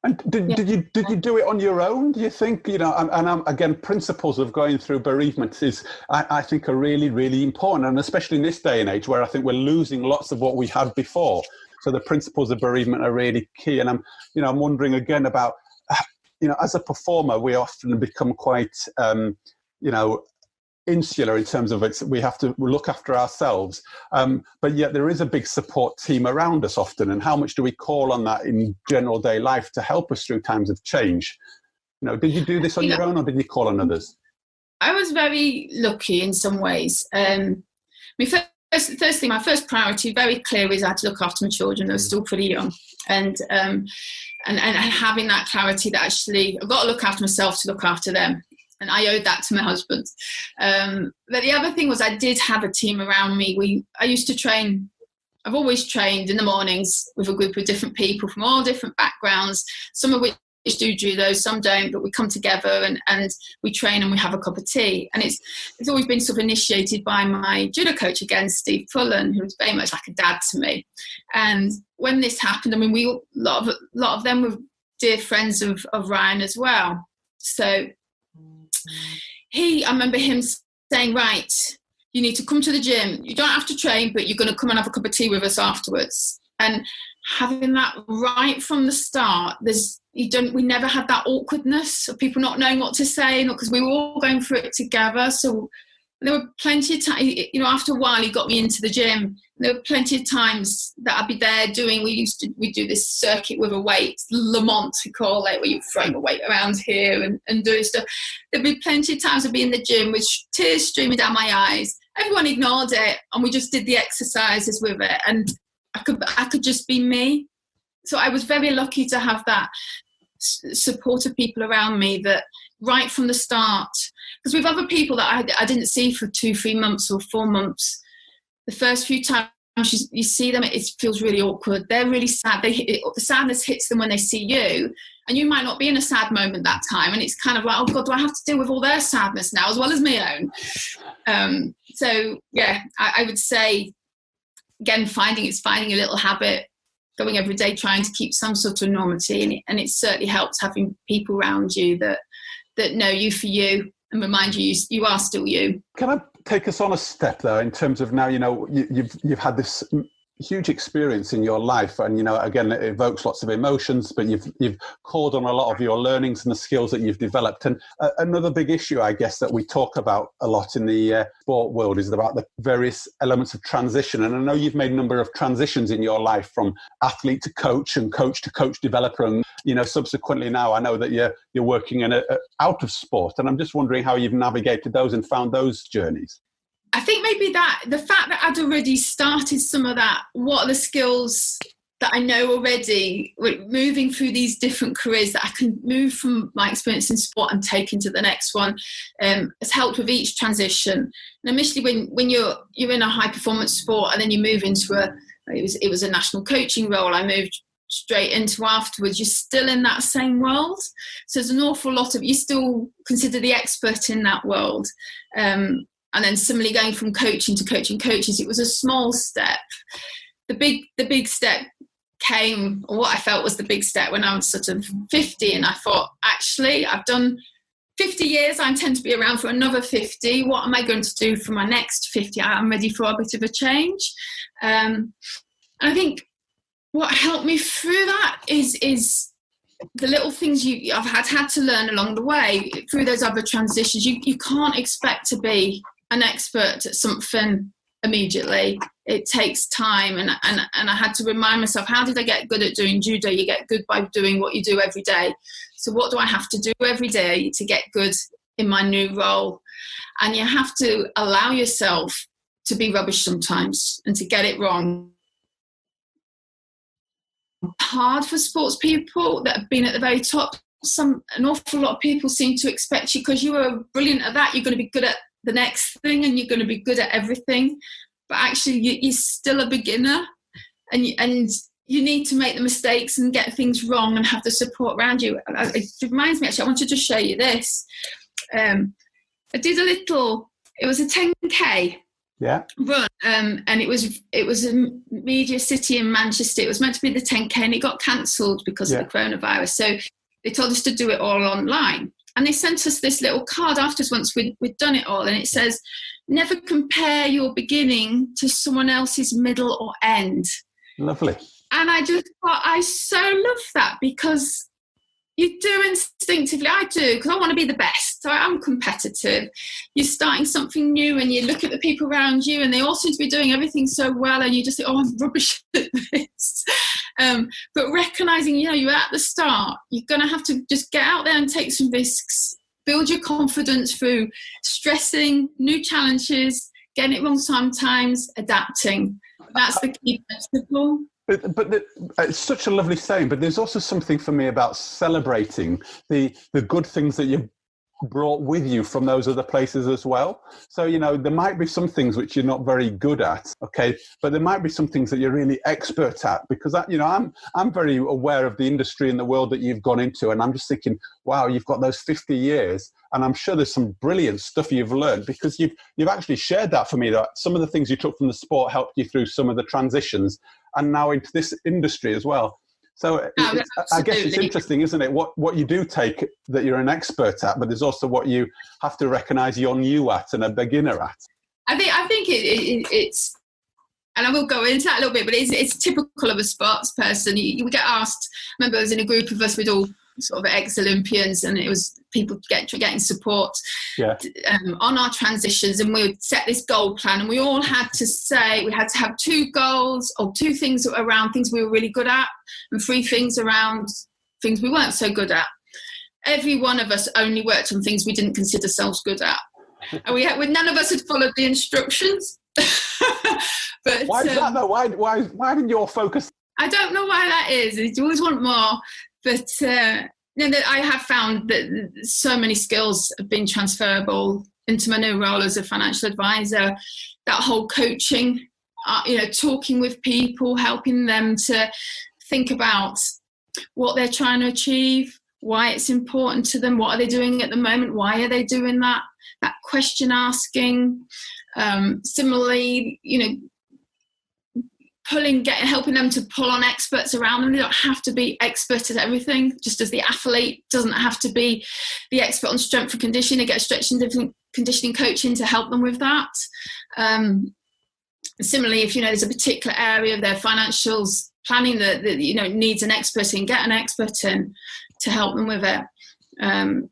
And did you do it on your own, do you think? Again, principles of going through bereavement is, I think, are really, really important, and especially in this day and age where I think we're losing lots of what we had before. So the principles of bereavement are really key. And I'm wondering again about, as a performer, we often become quite, insular in terms of we have to look after ourselves, but yet there is a big support team around us often. And how much do we call on that in general day life to help us through times of change? Did you do this on your own, or did you call on others? I was very lucky in some ways. My first priority, very clear, is I had to look after my children. They were still pretty young, and having that clarity that actually I've got to look after myself to look after them, and I owed that to my husband. But the other thing was I did have a team around me. I used to train. I've always trained in the mornings with a group of different people from all different backgrounds, some of which do judo, some don't, but we come together and we train and we have a cup of tea. And it's always been sort of initiated by my judo coach again, Steve Pullen, who was very much like a dad to me. And when this happened, I mean, a lot of them were dear friends of Ryan as well. So I remember him saying, right, you need to come to the gym. You don't have to train, but you're going to come and have a cup of tea with us afterwards. And having that right from the start, we never had that awkwardness of people not knowing what to say, because we were all going through it together. So there were plenty of time, after a while he got me into the gym. There were plenty of times that I'd be there we do this circuit with a weight, Lamont we call it, where you throw a weight around here and doing stuff. There'd be plenty of times I'd be in the gym with tears streaming down my eyes. Everyone ignored it, and we just did the exercises with it, and I could just be me. So I was very lucky to have that support of people around me that right from the start, because with other people that I didn't see for 2-3 months or 4 months, the first few times you see them, it feels really awkward. They're really sad. The sadness hits them when they see you, and you might not be in a sad moment that time, and it's kind of like, oh God, do I have to deal with all their sadness now as well as my own? So yeah, I would say, again, finding a little habit, going every day, trying to keep some sort of normality, and it certainly helps having people around you that know you for you and remind you you are still you. Can I take us on a step though, in terms of now, you've had this huge experience in your life, and again, it evokes lots of emotions, but you've called on a lot of your learnings and the skills that you've developed. And another big issue, I guess, that we talk about a lot in the sport world is about the various elements of transition. And I know you've made a number of transitions in your life, from athlete to coach and coach to coach developer, and subsequently now I know that you're working in out of sport, and I'm just wondering how you've navigated those and found those journeys. I think maybe that the fact that I'd already started some of that, what are the skills that I know already, moving through these different careers that I can move from my experience in sport and take into the next one, has helped with each transition. And initially when you're in a high performance sport and then you move into it was a national coaching role, I moved straight into afterwards, you're still in that same world. So there's an awful lot of, you still consider the expert in that world. And then similarly going from coaching to coaching coaches, it was a small step. The big step came, or what I felt was the big step, when I was sort of 50, and I thought, actually, I've done 50 years, I intend to be around for another 50. What am I going to do for my next 50? I'm ready for a bit of a change. And I think what helped me through that is the little things I've had to learn along the way through those other transitions. You can't expect to be an expert at something immediately. It takes time, and I had to remind myself, how did I get good at doing judo? You get good by doing what you do every day. So what do I have to do every day to get good in my new role? And you have to allow yourself to be rubbish sometimes and to get it wrong. Hard for sports people that have been at the very top. An awful lot of people seem to expect you, because you are brilliant at that, you're going to be good at the next thing, and you're going to be good at everything. But actually you're still a beginner, and you need to make the mistakes and get things wrong and have the support around you. It reminds me, actually, I wanted to show you this. I did it was a 10k run, and it was a media city in Manchester. It was meant to be the 10k, and it got cancelled because of the coronavirus. So they told us to do it all online. And they sent us this little card afterwards once we'd done it all. And it says, never compare your beginning to someone else's middle or end. Lovely. And I just thought, I so love that, because you do instinctively, I do, because I want to be the best. So I'm competitive. You're starting something new, and you look at the people around you, and they all seem to be doing everything so well, and you just think, oh, I'm rubbish at this. But recognising, you're at the start, you're going to have to just get out there and take some risks, build your confidence through stressing, new challenges, getting it wrong sometimes, adapting. That's the key principle. But it's such a lovely saying, but there's also something for me about celebrating the good things that you've brought with you from those other places as well. So, you know, there might be some things which you're not very good at, okay, but there might be some things that you're really expert at, because you know, I'm very aware of the industry and the world that you've gone into, and I'm just thinking, wow, you've got those 50 years, and I'm sure there's some brilliant stuff you've learned, because you've actually shared that for me, that some of the things you took from the sport helped you through some of the transitions, and now into this industry as well. So I guess it's interesting, isn't it? What you do take that you're an expert at, but there's also what you have to recognise you're new at and a beginner at. I think it's, and I will go into that a little bit, but it's typical of a sports person. You get asked. I remember I was in a group of us with all sort of ex-Olympians, and it was people getting support on our transitions, and we would set this goal plan, and we all had to say we had to have 2 goals or 2 things around things we were really good at, and 3 things around things we weren't so good at. Every one of us only worked on things we didn't consider ourselves good at, and none of us had followed the instructions. But why is that though? Why didn't your focus? I don't know why that is. You always want more. But I have found that so many skills have been transferable into my new role as a financial advisor. That whole coaching, talking with people, helping them to think about what they're trying to achieve, why it's important to them, what are they doing at the moment, why are they doing that? That question asking. Similarly, helping them to pull on experts around them. They don't have to be expert at everything, just as the athlete doesn't have to be the expert on strength and conditioning. They get a stretch and different conditioning coaching to help them with that. Similarly, if there's a particular area of their financials planning that needs an expert in, get an expert in to help them with it. And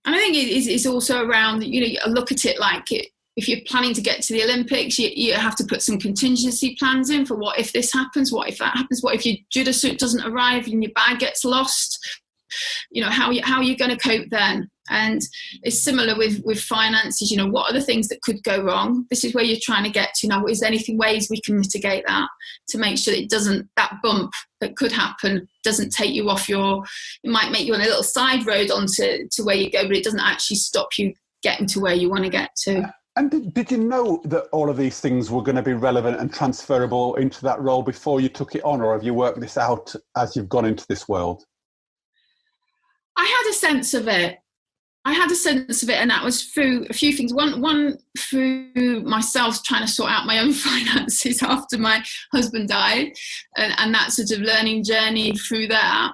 I think it's also around, look at it like if you're planning to get to the Olympics, you have to put some contingency plans in for what if this happens, what if that happens, what if your judo suit doesn't arrive and your bag gets lost, how are you going to cope then? And it's similar with finances, what are the things that could go wrong? This is where you're trying to get to. Is there anything ways we can mitigate that to make sure that bump that could happen doesn't take you off it might make you on a little side road onto where you go, but it doesn't actually stop you getting to where you want to get to. And did you know that all of these things were going to be relevant and transferable into that role before you took it on, or have you worked this out as you've gone into this world? I had a sense of it. And that was through a few things. One through myself trying to sort out my own finances after my husband died, and that sort of learning journey through that.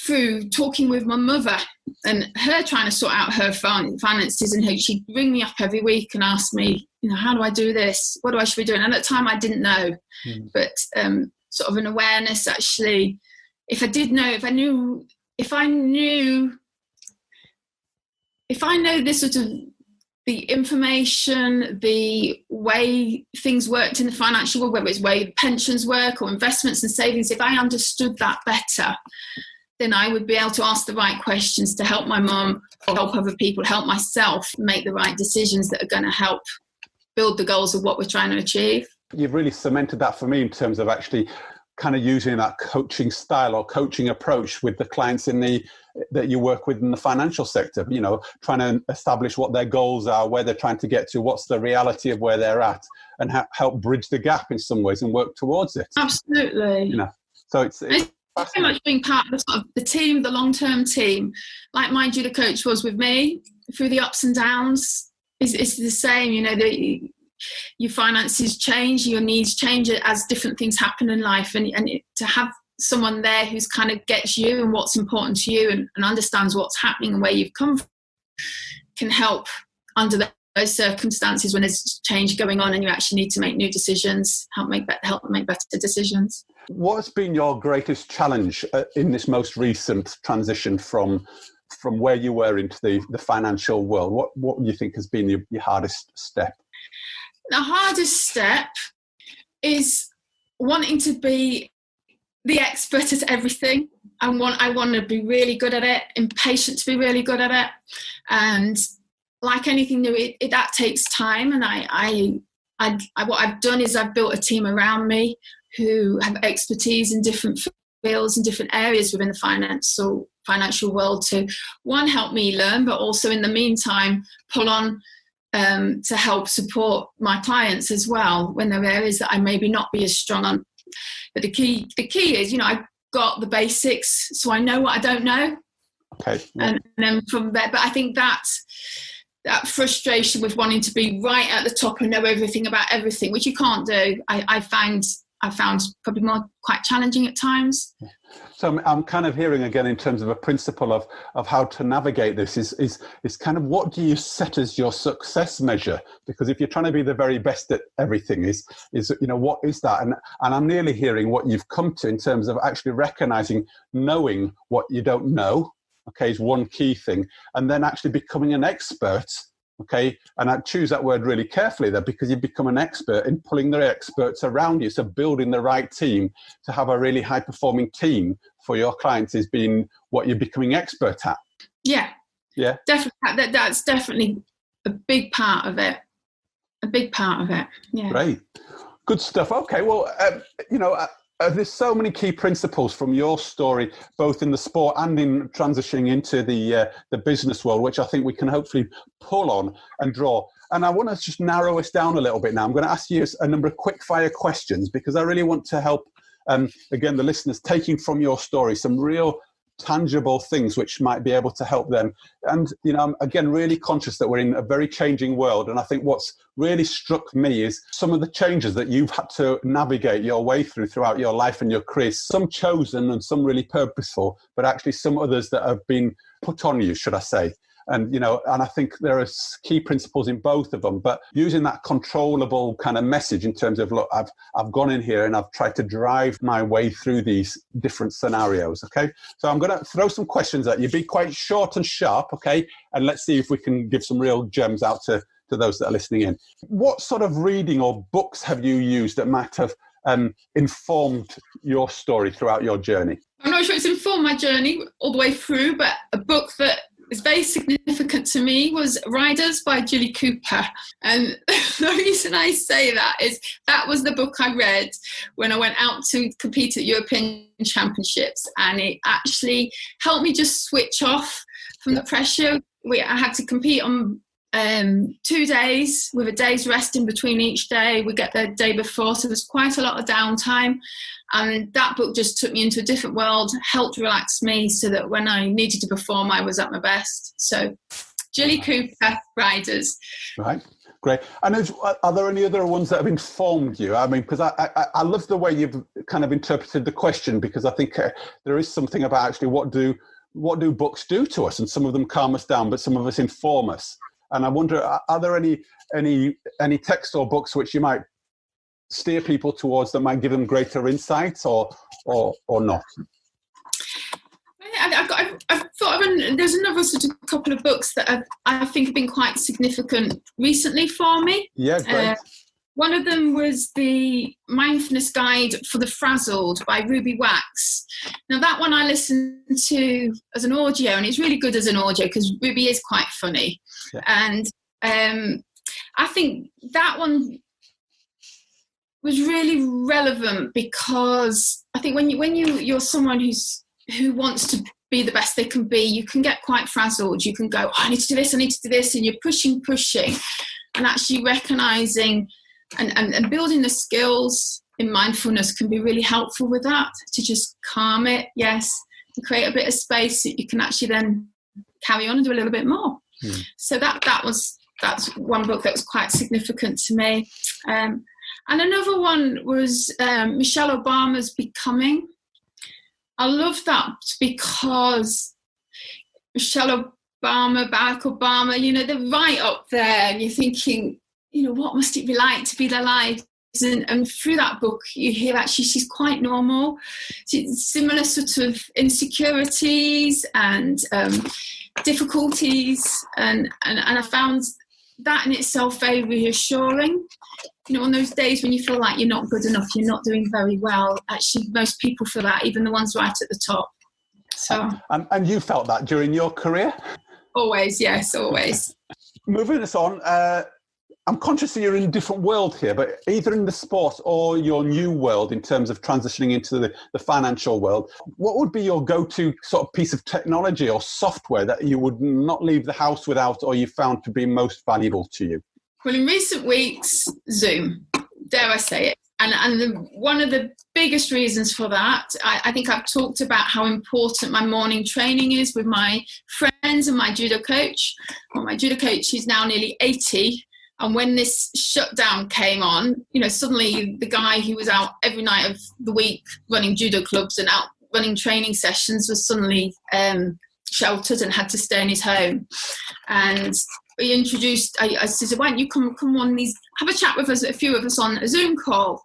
Through talking with my mother and her trying to sort out her finances, and she'd ring me up every week and ask me, how do I do this? What do I should be doing? And at the time I didn't know, but sort of an awareness actually. If I know this sort of the information, the way things worked in the financial world, whether it's way pensions work or investments and savings, if I understood that better, then I would be able to ask the right questions to help my mum, help other people, help myself make the right decisions that are going to help build the goals of what we're trying to achieve. You've really cemented that for me in terms of actually kind of using that coaching style or coaching approach with the clients that you work with in the financial sector, trying to establish what their goals are, where they're trying to get to, what's the reality of where they're at, and help bridge the gap in some ways and work towards it. Absolutely. So it's very much being part of the team, the long-term team, like my judo coach was with me through the ups and downs. It's the same, your finances change, your needs change as different things happen in life, and to have someone there who's kind of gets you and what's important to you and understands what's happening and where you've come from can help under those circumstances when there's change going on and you actually need to make new decisions, help make better decisions. What's been your greatest challenge in this most recent transition from where you were into the financial world? What do you think has been your hardest step? The hardest step is wanting to be the expert at everything. I want to be really good at it, impatient to be really good at it. And like anything new, that takes time. And I what I've done is I've built a team around me who have expertise in different fields and different areas within the financial world to, one, help me learn, but also in the meantime pull on to help support my clients as well when there are areas that I maybe not be as strong on. But the key is, I've got the basics, so I know what I don't know. Okay. Yeah. And then from there, but I think that frustration with wanting to be right at the top and know everything about everything, which you can't do, I found probably quite challenging at times. So I'm kind of hearing again in terms of a principle of how to navigate this is kind of, what do you set as your success measure? Because if you're trying to be the very best at everything is what is that? And I'm nearly hearing what you've come to in terms of actually recognizing, knowing what you don't know, okay, is one key thing, and then actually becoming an expert. Okay, and I choose that word really carefully there, because you become an expert in pulling the experts around you. So building the right team to have a really high performing team for your clients is being what you're becoming expert at. Yeah, definitely. That's definitely a big part of it. Yeah. Great, good stuff. Okay, well, there's so many key principles from your story, both in the sport and in transitioning into the business world, which I think we can hopefully pull on and draw. And I want to just narrow us down a little bit now. I'm going to ask you a number of quick fire questions, because I really want to help, again, the listeners, taking from your story some real tangible things which might be able to help them. And, I'm again really conscious that we're in a very changing world. And I think what's really struck me is some of the changes that you've had to navigate your way throughout your life and your career, some chosen and some really purposeful, but actually some others that have been put on you, should I say. And, and I think there are key principles in both of them, but using that controllable kind of message in terms of, look, I've gone in here and I've tried to drive my way through these different scenarios. Okay. So I'm going to throw some questions at you, be quite short and sharp. Okay. And let's see if we can give some real gems out to those that are listening in. What sort of reading or books have you used that might have informed your story throughout your journey? I'm not sure it's informed my journey all the way through, but a book that is very significant to me was Riders by Julie Cooper. And the reason I say that is that was the book I read when I went out to compete at European Championships, and it actually helped me just switch off from the pressure. I had to compete on 2 days with a day's rest in between each day. We get the day before, so there's quite a lot of downtime. And that book just took me into a different world, helped relax me so that when I needed to perform, I was at my best. So Julie Cooper, Riders. Right, great. And are there any other ones that have informed you? I mean, because I love the way you've kind of interpreted the question, because I think there is something about actually what do books do to us? And some of them calm us down, but some of us inform us. And I wonder, are there any texts or books which you might steer people towards that might give them greater insights, or not? I've thought of there's another sort of couple of books that I think have been quite significant recently for me. Yeah, great. One of them was the Mindfulness Guide for the Frazzled by Ruby Wax. Now that one I listened to as an audio, and it's really good as an audio because Ruby is quite funny. Yeah. And I think that one was really relevant because I think when you're someone who wants to be the best they can be, you can get quite frazzled. You can go, I need to do this, and you're pushing, and actually recognizing and building the skills in mindfulness can be really helpful with that, to just calm it, yes, and create a bit of space that you can actually then carry on and do a little bit more. So that's one book that was quite significant to me. And another one was Michelle Obama's Becoming. I love that because Michelle Obama, Barack Obama, they're right up there, and you're thinking, what must it be like to be their lives? And through that book, you hear actually she's quite normal. Similar sort of insecurities and difficulties, and I found that in itself very reassuring. on those days when you feel like you're not good enough, you're not doing very well, actually most people feel that, even the ones right at the top. So and you felt that during your career? Always, yes, always. Moving us on, I'm conscious that you're in a different world here, but either in the sport or your new world in terms of transitioning into the financial world, what would be your go-to sort of piece of technology or software that you would not leave the house without, or you found to be most valuable to you? Well, in recent weeks, Zoom, dare I say it. And one of the biggest reasons for that, I think I've talked about how important my morning training is with my friends and my judo coach. Well, my judo coach, he's now nearly 80. And when this shutdown came on, suddenly the guy who was out every night of the week running judo clubs and out running training sessions was suddenly sheltered and had to stay in his home. And he introduced, I said, why don't you come on these, have a chat with us, a few of us on a Zoom call.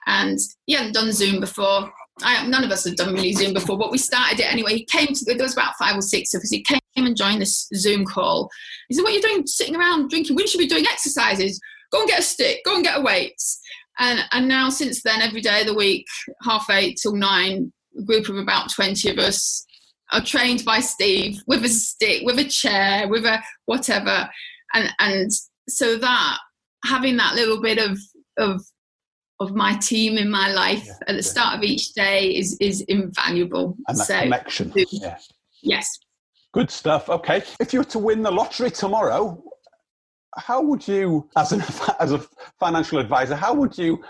And he hadn't done Zoom before. None of us had done really Zoom before, but we started it anyway. He came there was about 5 or 6 of us. He came and joined this Zoom call. He said, what are you doing sitting around drinking? We should be doing exercises. Go and get a stick, go and get a weights. And now since then, every day of the week, 8:30 till 9, a group of about 20 of us are trained by Steve with a stick, with a chair, with a whatever. And so that, having that little bit of my team in my life at the start of each day is invaluable. And that connection. Yeah. Yes. Good stuff. Okay. If you were to win the lottery tomorrow, how would you, as a financial advisor, how would you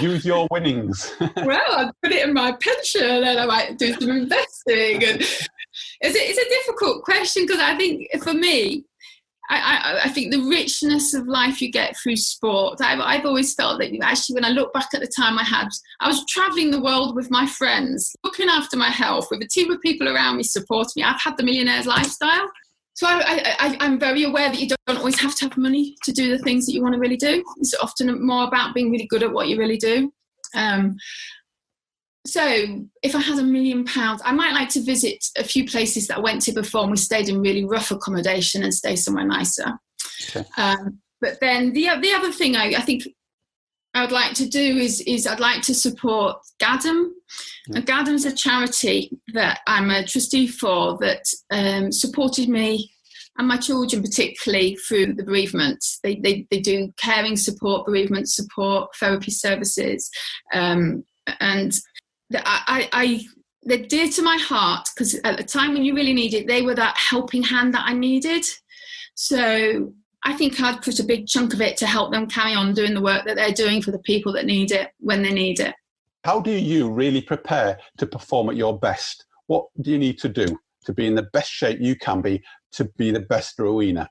use your winnings? Well, I'd put it in my pension and I might do some investing. And it's a difficult question because I think for me, I think the richness of life you get through sport, I've always felt that actually when I look back at the time I was travelling the world with my friends, looking after my health, with a team of people around me supporting me. I've had the millionaire's lifestyle. So I'm very aware that you don't always have to have money to do the things that you want to really do. It's often more about being really good at what you really do. So if I had £1 million, I might like to visit a few places that I went to before and we stayed in really rough accommodation and stay somewhere nicer. Okay. But then the other thing I think I would like to do is I'd like to support GADM. Yeah. GADM's a charity that I'm a trustee for that supported me and my children particularly through the bereavement. They do caring support, bereavement support, therapy services, and they're dear to my heart because at the time when you really need it, they were that helping hand that I needed. So I think I'd put a big chunk of it to help them carry on doing the work that they're doing for the people that need it when they need it. How do you really prepare to perform at your best? What do you need to do to be in the best shape you can be to be the best Rowena?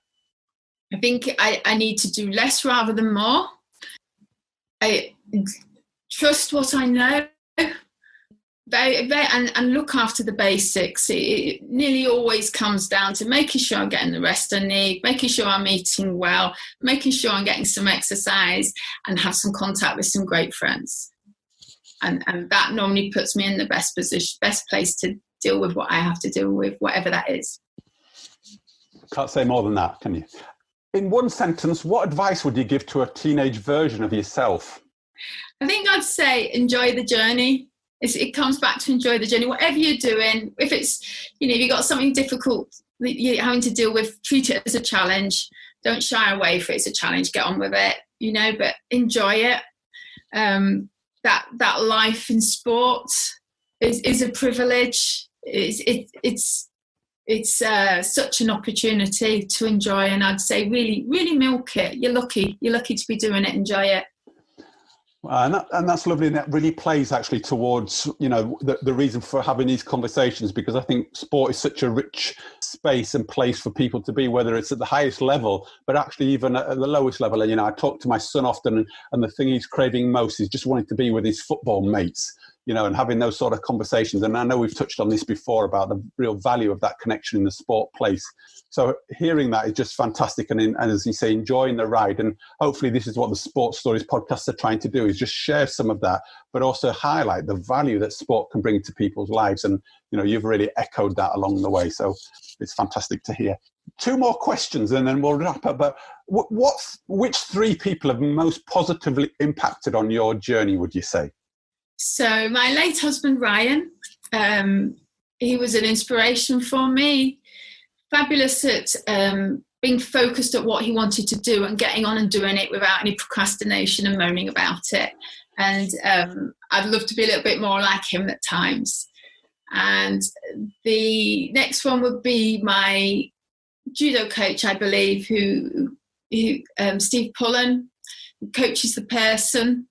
I think I need to do less rather than more. I trust what I know. And look after the basics. It nearly always comes down to making sure I'm getting the rest I need, making sure I'm eating well, making sure I'm getting some exercise and have some contact with some great friends. And that normally puts me in the best position, best place to deal with what I have to deal with, whatever that is. Can't say more than that, can you? In one sentence, what advice would you give to a teenage version of yourself? I think I'd say enjoy the journey. It comes back to enjoy the journey. Whatever you're doing, if it's, if you've got something difficult that you're having to deal with, treat it as a challenge. Don't shy away if it's a challenge. Get on with it, but enjoy it. That life in sport is a privilege. It's such an opportunity to enjoy, and I'd say really, really milk it. You're lucky to be doing it. Enjoy it. And that's lovely, and that really plays actually towards the reason for having these conversations, because I think sport is such a rich space and place for people to be, whether it's at the highest level, but actually even at the lowest level. And I talk to my son often, and the thing he's craving most is just wanting to be with his football mates, and having those sort of conversations. And I know we've touched on this before about the real value of that connection in the sport place. So hearing that is just fantastic. And as you say, enjoying the ride. And hopefully this is what the Sports Stories podcasts are trying to do, is just share some of that, but also highlight the value that sport can bring to people's lives. And, you've really echoed that along the way. So it's fantastic to hear. two more questions and then we'll wrap up. But which three people have most positively impacted on your journey, would you say? So my late husband, Ryan, he was an inspiration for me. Fabulous at being focused at what he wanted to do and getting on and doing it without any procrastination and moaning about it. And I'd love to be a little bit more like him at times. And the next one would be my judo coach, I believe, who Steve Pullen, who coaches the person.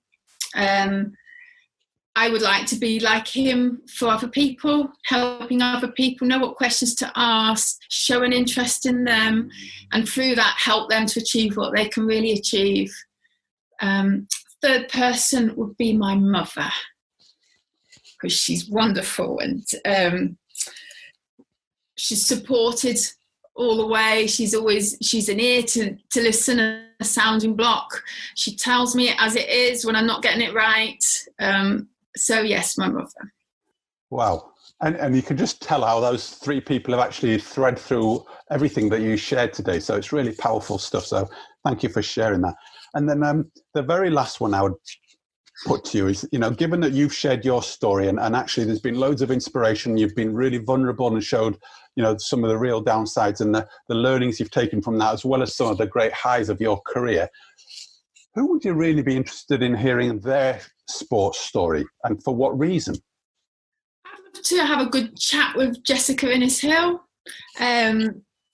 I would like to be like him for other people, helping other people know what questions to ask, show an interest in them, and through that help them to achieve what they can really achieve. Third person would be my mother, because she's wonderful and she's supported all the way. She's an ear to listen, a sounding block. She tells me it as it is when I'm not getting it right. So yes, my mother. Wow. And you can just tell how those three people have actually thread through everything that you shared today. So it's really powerful stuff. So thank you for sharing that. And then the very last one I would put to you is, given that you've shared your story and actually there's been loads of inspiration, you've been really vulnerable and showed, some of the real downsides and the learnings you've taken from that, as well as some of the great highs of your career. Who would you really be interested in hearing their sports story, and for what reason? I'd love to have a good chat with Jessica Innes-Hill.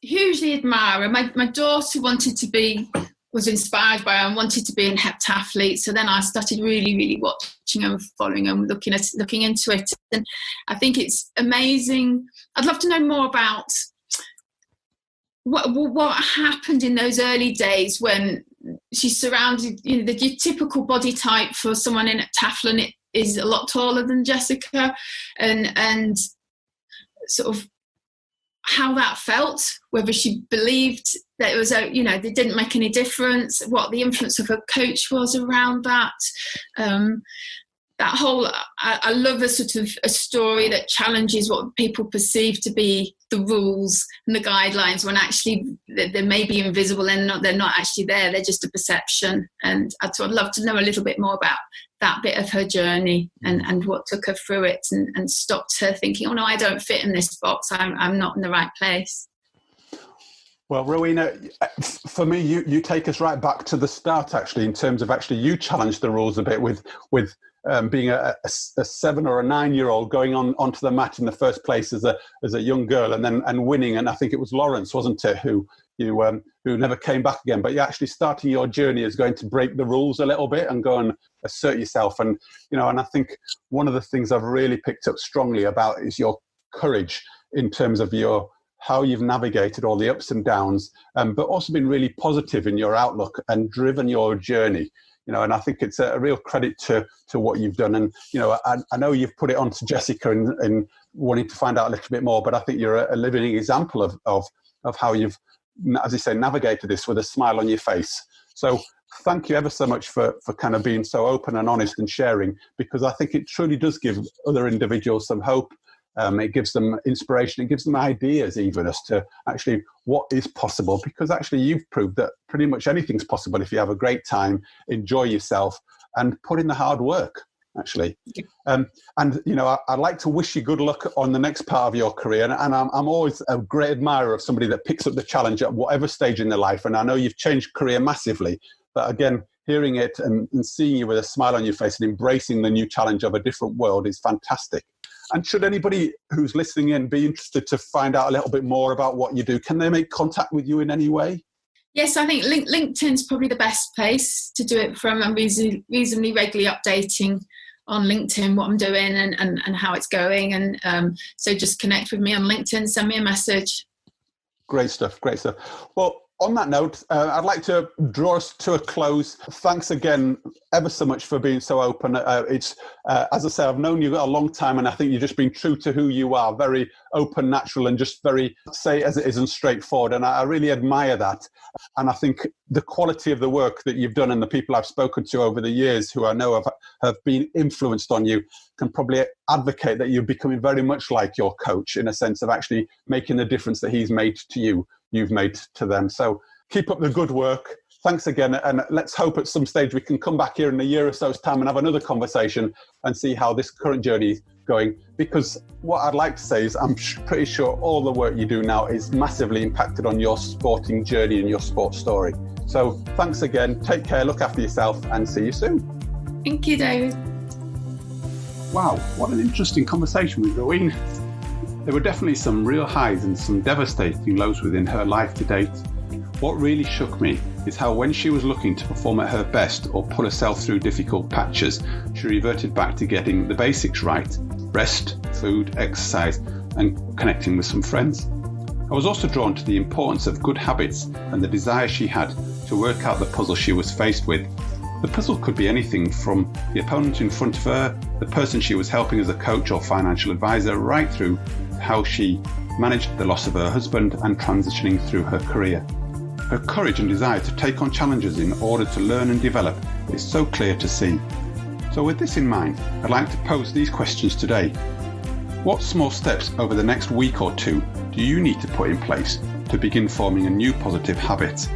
Hugely admire her. My daughter was inspired by her and wanted to be a heptathlete. So then I started really, really watching her and following her and looking into it. And I think it's amazing. I'd love to know more about what happened in those early days when she's surrounded, your typical body type for someone in heptathlon is a lot taller than Jessica, and sort of how that felt, whether she believed that it was, they didn't make any difference, what the influence of her coach was around that. That whole, I love a sort of a story that challenges what people perceive to be the rules and the guidelines when actually they may be invisible and they're not actually there, they're just a perception. And I'd love to know a little bit more about that bit of her journey and what took her through it and stopped her thinking, oh no, I don't fit in this box, I'm not in the right place. Well, Rowena, for me, you take us right back to the start, actually, in terms of actually you challenged the rules a bit with being a 7 or a 9-year-old going onto the mat in the first place as a young girl and winning. And I think it was Lawrence, wasn't it, who never came back again. But you're actually starting your journey as going to break the rules a little bit and go and assert yourself. And, and I think one of the things I've really picked up strongly about is your courage in terms of how you've navigated all the ups and downs, but also been really positive in your outlook and driven your journey. And I think it's a real credit to what you've done. And, I know you've put it on to Jessica in wanting to find out a little bit more, but I think you're a living example of how you've, as you say, navigated this with a smile on your face. So thank you ever so much for kind of being so open and honest and sharing, because I think it truly does give other individuals some hope. It gives them inspiration. It gives them ideas even as to actually what is possible, because actually you've proved that pretty much anything's possible if you have a great time, enjoy yourself and put in the hard work, actually. And, I'd like to wish you good luck on the next part of your career. And I'm always a great admirer of somebody that picks up the challenge at whatever stage in their life. And I know you've changed career massively, but again, hearing it and seeing you with a smile on your face and embracing the new challenge of a different world is fantastic. And should anybody who's listening in be interested to find out a little bit more about what you do, can they make contact with you in any way? Yes, I think LinkedIn's probably the best place to do it from. I'm reasonably regularly updating on LinkedIn what I'm doing and how it's going. And so just connect with me on LinkedIn, send me a message. Great stuff. Well, on that note, I'd like to draw us to a close. Thanks again ever so much for being so open. It's as I say, I've known you a long time, and I think you've just been true to who you are, very open, natural, and just very say as it is and straightforward. And I really admire that. And I think the quality of the work that you've done and the people I've spoken to over the years who I know have been influenced on you can probably advocate that you're becoming very much like your coach in a sense of actually making the difference that he's made to you. you've made to them. So keep up the good work. Thanks again. And let's hope at some stage we can come back here in a year or so's time and have another conversation and see how this current journey is going. Because what I'd like to say is I'm pretty sure all the work you do now is massively impacted on your sporting journey and your sports story. So thanks again. Take care, look after yourself, and see you soon. Thank you, David. Wow, what an interesting conversation with Rowena. There were definitely some real highs and some devastating lows within her life to date. What really shook me is how when she was looking to perform at her best or put herself through difficult patches, she reverted back to getting the basics right: rest, food, exercise, and connecting with some friends. I was also drawn to the importance of good habits and the desire she had to work out the puzzle she was faced with. The puzzle could be anything from the opponent in front of her, the person she was helping as a coach or financial advisor, right through how she managed the loss of her husband and transitioning through her career. Her courage and desire to take on challenges in order to learn and develop is so clear to see. So with this in mind, I'd like to pose these questions today. What small steps over the next week or two do you need to put in place to begin forming a new positive habit?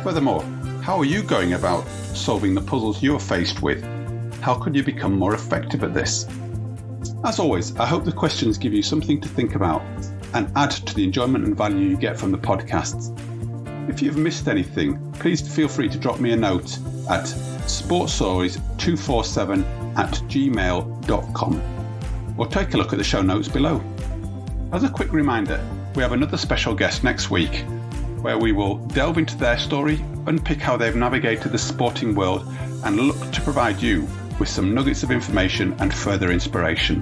Furthermore, how are you going about solving the puzzles you're faced with? How could you become more effective at this? As always, I hope the questions give you something to think about and add to the enjoyment and value you get from the podcasts. If you've missed anything, please feel free to drop me a note at sportstories247@gmail.com or take a look at the show notes below. As a quick reminder, we have another special guest next week where we will delve into their story, unpick how they've navigated the sporting world, and look to provide you with some nuggets of information and further inspiration.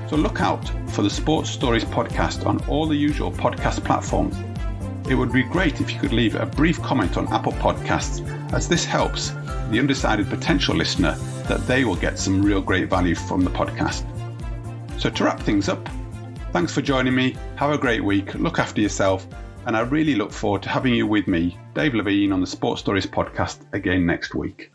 So look out for the Sports Stories podcast on all the usual podcast platforms. It would be great if you could leave a brief comment on Apple Podcasts, as this helps the undecided potential listener that they will get some real great value from the podcast. So to wrap things up, thanks for joining me. Have a great week. Look after yourself. And I really look forward to having you with me, Dave Levine, on the Sports Stories podcast again next week.